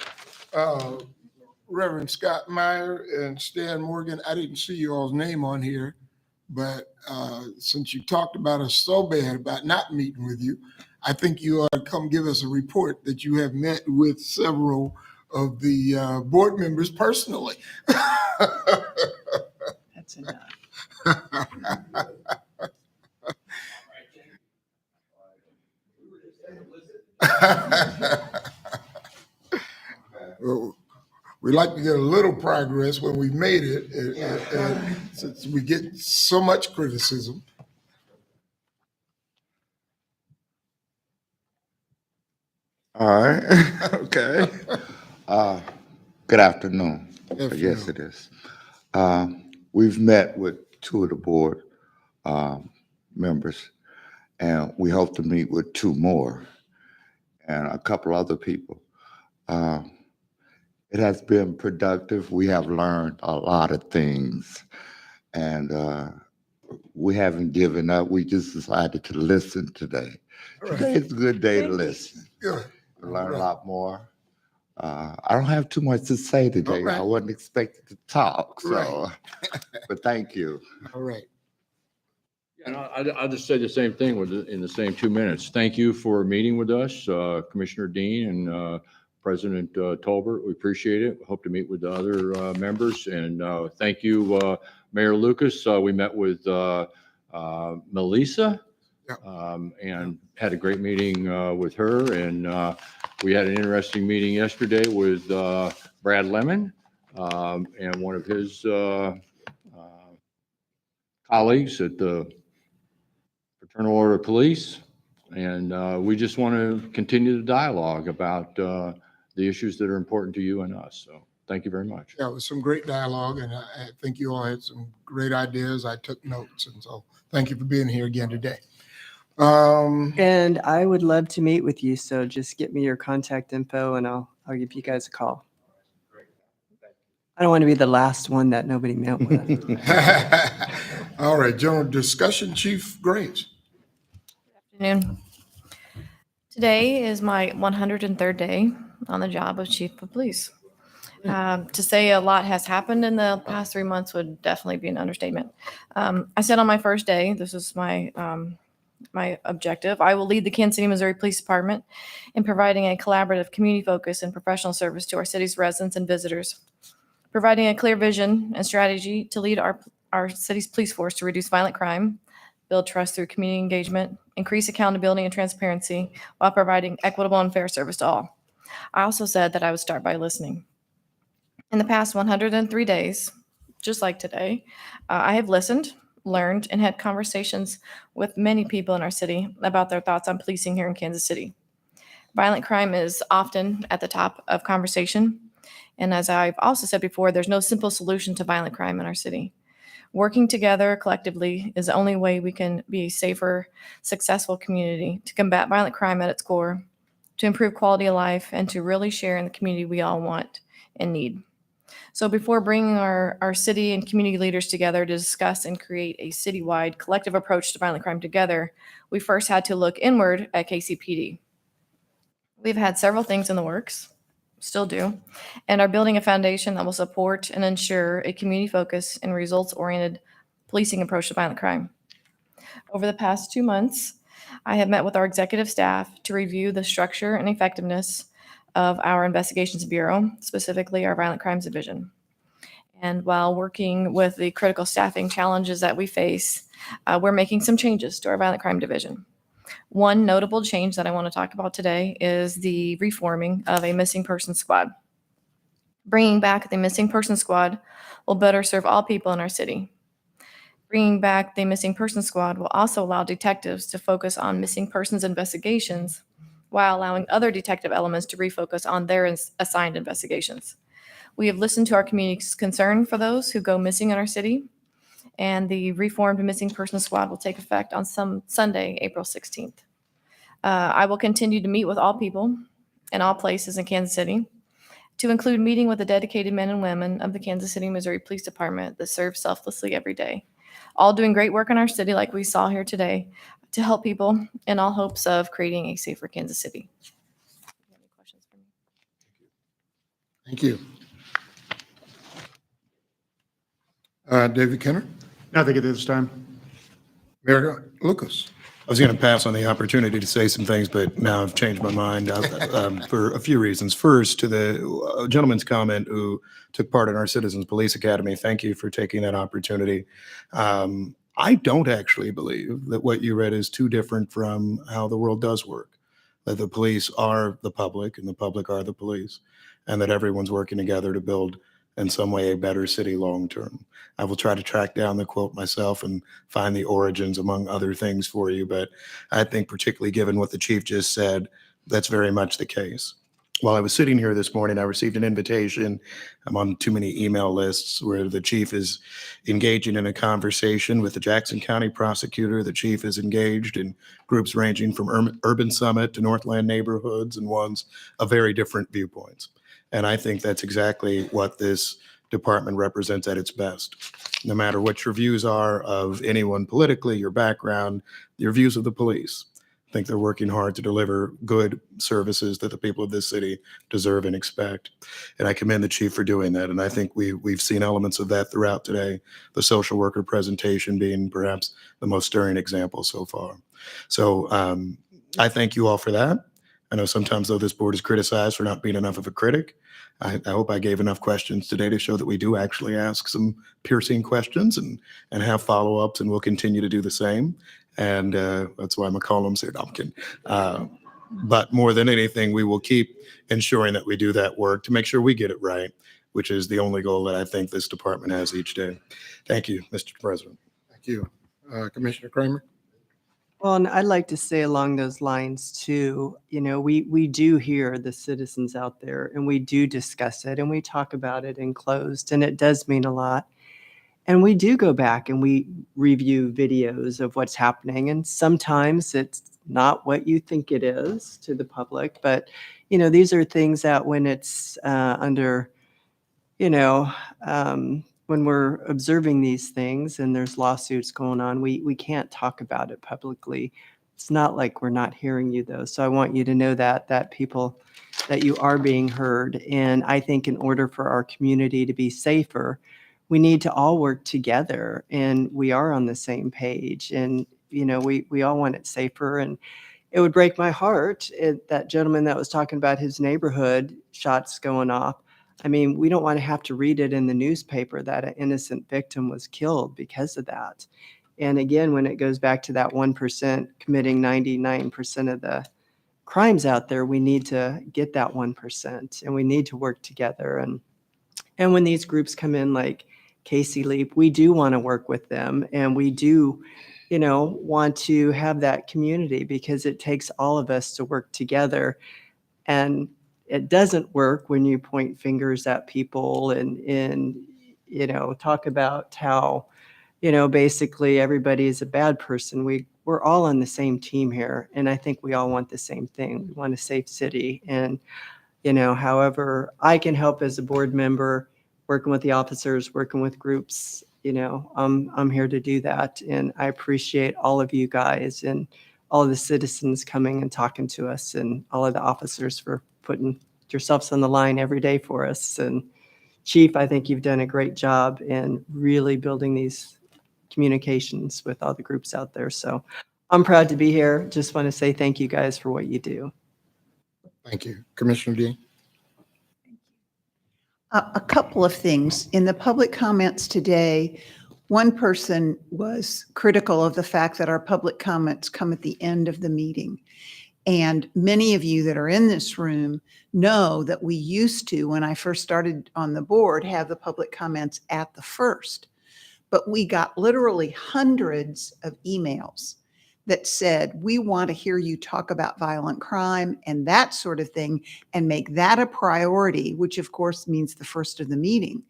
Reverend Scott Meyer and Stan Morgan, I didn't see you all's name on here, but since you talked about us so bad about not meeting with you, I think you ought to come give us a report that you have met with several of the board members personally. That's enough. Well, we like to get a little progress when we made it, and since we get so much criticism. All right. Okay. Good afternoon. Yes, it is. We've met with 2 of the board members, and we hope to meet with 2 more and a couple other people. It has been productive. We have learned a lot of things, and we haven't given up. We just decided to listen today. Today is a good day to listen. Good. Learn a lot more. I don't have too much to say today. Right. I wasn't expected to talk, so, Right. but thank you. All right. And I'll just say the same thing in the same 2 minutes. Thank you for meeting with us, Commissioner Dean and President Tolbert. We appreciate it. Hope to meet with the other members. And thank you, Mayor Lucas. We met with Melissa and had a great meeting with her. And we had an interesting meeting yesterday with Brad Lemon and one of his colleagues at the Fraternal Order of Police. And we just want to continue the dialogue about the issues that are important to you and us. So thank you very much. Yeah, it was some great dialogue, and I think you all had some great ideas. I took notes, and so thank you for being here again today. And I would love to meet with you, so just get me your contact info and I'll give you guys a call. I don't want to be the last one that nobody met with. All right, general discussion, Chief Graves. Good afternoon. Today is my 103rd day on the job of Chief of Police. To say a lot has happened in the past 3 months would definitely be an understatement. I said on my first day, this is my objective, I will lead the Kansas City, Missouri Police Department in providing a collaborative, community focus and professional service to our city's residents and visitors, providing a clear vision and strategy to lead our city's police force to reduce violent crime, build trust through community engagement, increase accountability and transparency while providing equitable and fair service to all. I also said that I would start by listening. In the past 103 days, just like today, I have listened, learned, and had conversations with many people in our city about their thoughts on policing here in Kansas City. Violent crime is often at the top of conversation. And as I've also said before, there's no simple solution to violent crime in our city. Working together collectively is the only way we can be a safer, successful community to combat violent crime at its core, to improve quality of life, and to really share in the community we all want and need. So before bringing our city and community leaders together to discuss and create a citywide collective approach to violent crime together, we first had to look inward at KCPD. We've had several things in the works. still do, and are building a foundation that will support and ensure a community focused and results-oriented policing approach to violent crime. Over the past 2 months, I have met with our executive staff to review the structure and effectiveness of our investigations bureau, specifically our violent crimes division. And while working with the critical staffing challenges that we face, we're making some changes to our violent crime division. One notable change that I want to talk about today is the reforming of a missing person squad. Bringing back the missing person squad will better serve all people in our city. Bringing back the missing person squad will also allow detectives to focus on missing persons investigations while allowing other detective elements to refocus on their assigned investigations. We have listened to our community's concern for those who go missing in our city, and the reformed missing person squad will take effect on Sunday, April 16th. I will continue to meet with all people in all places in Kansas City, to include meeting with the dedicated men and women of the Kansas City, Missouri Police Department that serve selflessly every day, all doing great work in our city like we saw here today to help people in all hopes of creating a safer Kansas City. Any questions for me? Thank you. David Kenner? Nothing at this time. Mayor Lucas? I was going to pass on the opportunity to say some things, but now I've changed my mind for a few reasons. First, to the gentleman's comment who took part in our Citizens Police Academy, thank you for taking that opportunity. I don't actually believe that what you read is too different from how the world does work, that the police are the public and the public are the police, and that everyone's working together to build in some way a better city long term. I will try to track down the quote myself and find the origins among other things for you, but I think particularly given what the chief just said, that's very much the case. While I was sitting here this morning, I received an invitation. I'm on too many email lists where the chief is engaging in a conversation with the Jackson County prosecutor. The chief is engaged in groups ranging from Urban Summit to Northland neighborhoods and ones of very different viewpoints. And I think that's exactly what this department represents at its best. No matter what your views are of anyone politically, your background, your views of the police, I think they're working hard to deliver good services that the people of this city deserve and expect. And I commend the chief for doing that. And I think we've seen elements of that throughout today, the social worker presentation being perhaps the most stirring example so far. So I thank you all for that. I know sometimes, though, this board is criticized for not being enough of a critic. I hope I gave enough questions today to show that we do actually ask some piercing questions and have follow-ups, and we'll continue to do the same. And that's why McCollum's here. No, I'm kidding. But more than anything, we will keep ensuring that we do that work to make sure we get it right, which is the only goal that I think this department has each day. Thank you, Mr. President. Thank you. Commissioner Kramer? Well, and I'd like to say along those lines too, we do hear the citizens out there and we do discuss it and we talk about it in closed, and it does mean a lot. And we do go back and we review videos of what's happening. And sometimes it's not what you think it is to the public, but these are things that when it's under, when we're observing these things and there's lawsuits going on, we can't talk about it publicly. It's not like we're not hearing you though. So I want you to know that people, that you are being heard. And I think in order for our community to be safer, we need to all work together, and we are on the same page. And, we all want it safer. And it would break my heart, that gentleman that was talking about his neighborhood shots going off. I mean, we don't want to have to read it in the newspaper that an innocent victim was killed because of that. And again, when it goes back to that 1% committing 99% of the crimes out there, we need to get that 1%, and we need to work together. And when these groups come in like Casey Leap, we do want to work with them, and we do, want to have that community, because it takes all of us to work together. And it doesn't work when you point fingers at people and talk about how, basically everybody is a bad person. We're all on the same team here, and I think we all want the same thing. We want a safe city. And however I can help as a board member, working with the officers, working with groups, I'm here to do that. And I appreciate all of you guys and all of the citizens coming and talking to us, and all of the officers for putting yourselves on the line every day for us. And Chief, I think you've done a great job in really building these communications with all the groups out there. So I'm proud to be here. Just want to say thank you guys for what you do. Thank you. Commissioner Dean? A couple of things. In the public comments today, one person was critical of the fact that our public comments come at the end of the meeting. And many of you that are in this room know that we used to, when I first started on the board, have the public comments at the first. But we got literally hundreds of emails that said, we want to hear you talk about violent crime and that sort of thing, and make that a priority, which of course means the first of the meeting.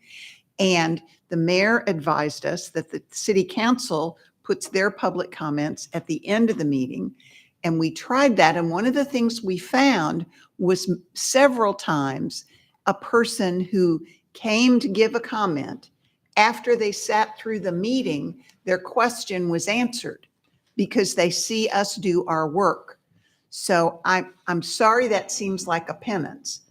And the mayor advised us that the city council puts their public comments at the end of the meeting. And we tried that. And one of the things we found was several times a person who came to give a comment, after they sat through the meeting, their question was answered because they see us do our work. So I'm sorry that seems like a penance,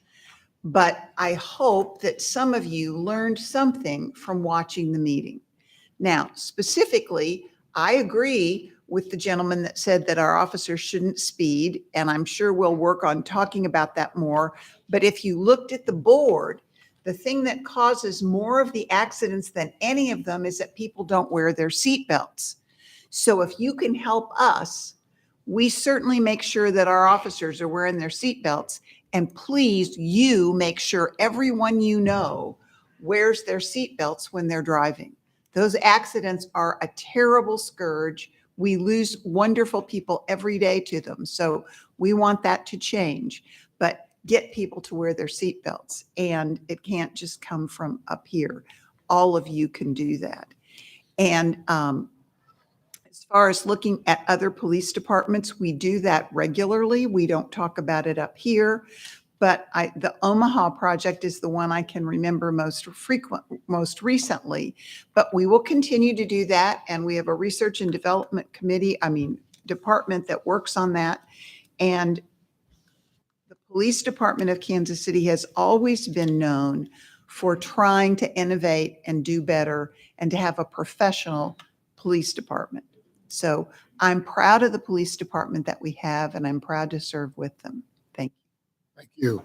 but I hope that some of you learned something from watching the meeting. Now, specifically, I agree with the gentleman that said that our officers shouldn't speed, and I'm sure we'll work on talking about that more. But if you looked at the board, the thing that causes more of the accidents than any of them is that people don't wear their seatbelts. So if you can help us, we certainly make sure that our officers are wearing their seatbelts. And please, you make sure everyone you know wears their seatbelts when they're driving. Those accidents are a terrible scourge. We lose wonderful people every day to them. So we want that to change, but get people to wear their seatbelts. And it can't just come from up here. All of you can do that. And as far as looking at other police departments, we do that regularly. We don't talk about it up here, but the Omaha project is the one I can remember most recently, but we will continue to do that. And we have a research and development department that works on that. And the police department of Kansas City has always been known for trying to innovate and do better and to have a professional police department. So I'm proud of the police department that we have, and I'm proud to serve with them. Thank you.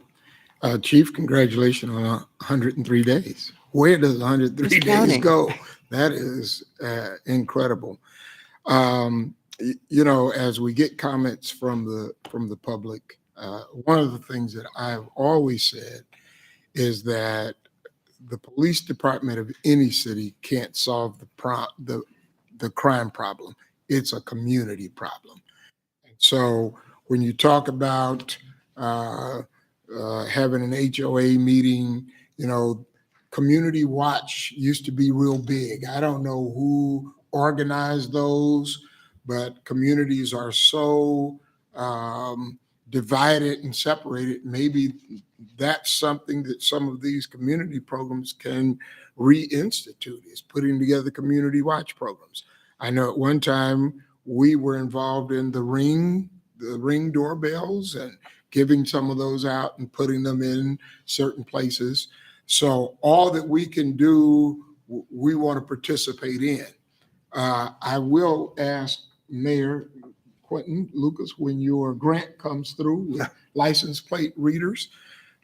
Thank you. Chief, congratulations on 103 days. Where does 103 Just days counting. go? That is incredible. You know, as we get comments from the public, one of the things that I've always said is that the police department of any city can't solve the crime problem. It's a community problem. And so when you talk about having an HOA meeting, you know, community watch used to be real big. I don't know who organized those, but communities are so divided and separated. Maybe that's something that some of these community programs can reinstitute, is putting together community watch programs. I know at one time we were involved in the ring doorbells and giving some of those out and putting them in certain places. So all that we can do, we want to participate in. I will ask Mayor Quentin Lucas, when your grant comes through with license plate readers,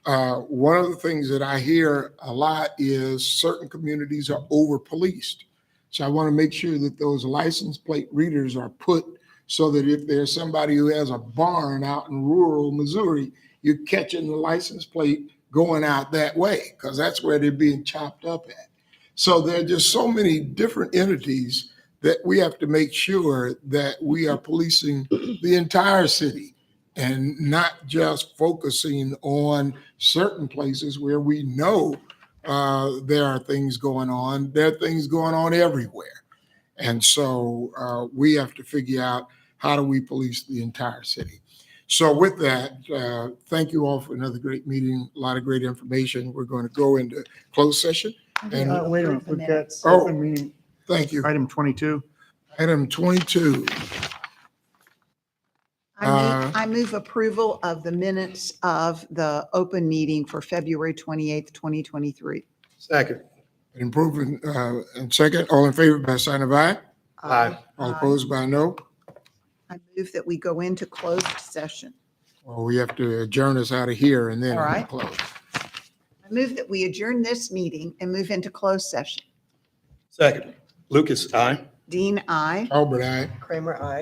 one of the things that I hear a lot is certain communities are over-policed. So I want to make sure that those license plate readers are put so that if there's somebody who has a barn out in rural Missouri, you're catching the license plate going out that way, because that's where they're being chopped up at. So there are just so many different entities that we have to make sure that we are policing the entire city and not just focusing on certain places where we know there are things going on. There are things going on everywhere. And so we have to figure out, how do we police the entire city? So with that, thank you all for another great meeting, a lot of great information. We're going to go into closed session. And Wait a minute, we've got Oh. open meeting. Thank you. Item 22. Item 22. I move approval of the minutes of the open meeting for February 28th, 2023. Second. Improvement, and second, all in favor by sign of aye. All opposed by no. I move that we go into closed session. Well, we have to adjourn us out of here and then All right. close. I move that we adjourn this meeting and move into closed session. Second. Lucas, aye. Dean, aye. Albert, aye. Kramer, aye.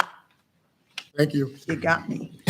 Thank you. You got me.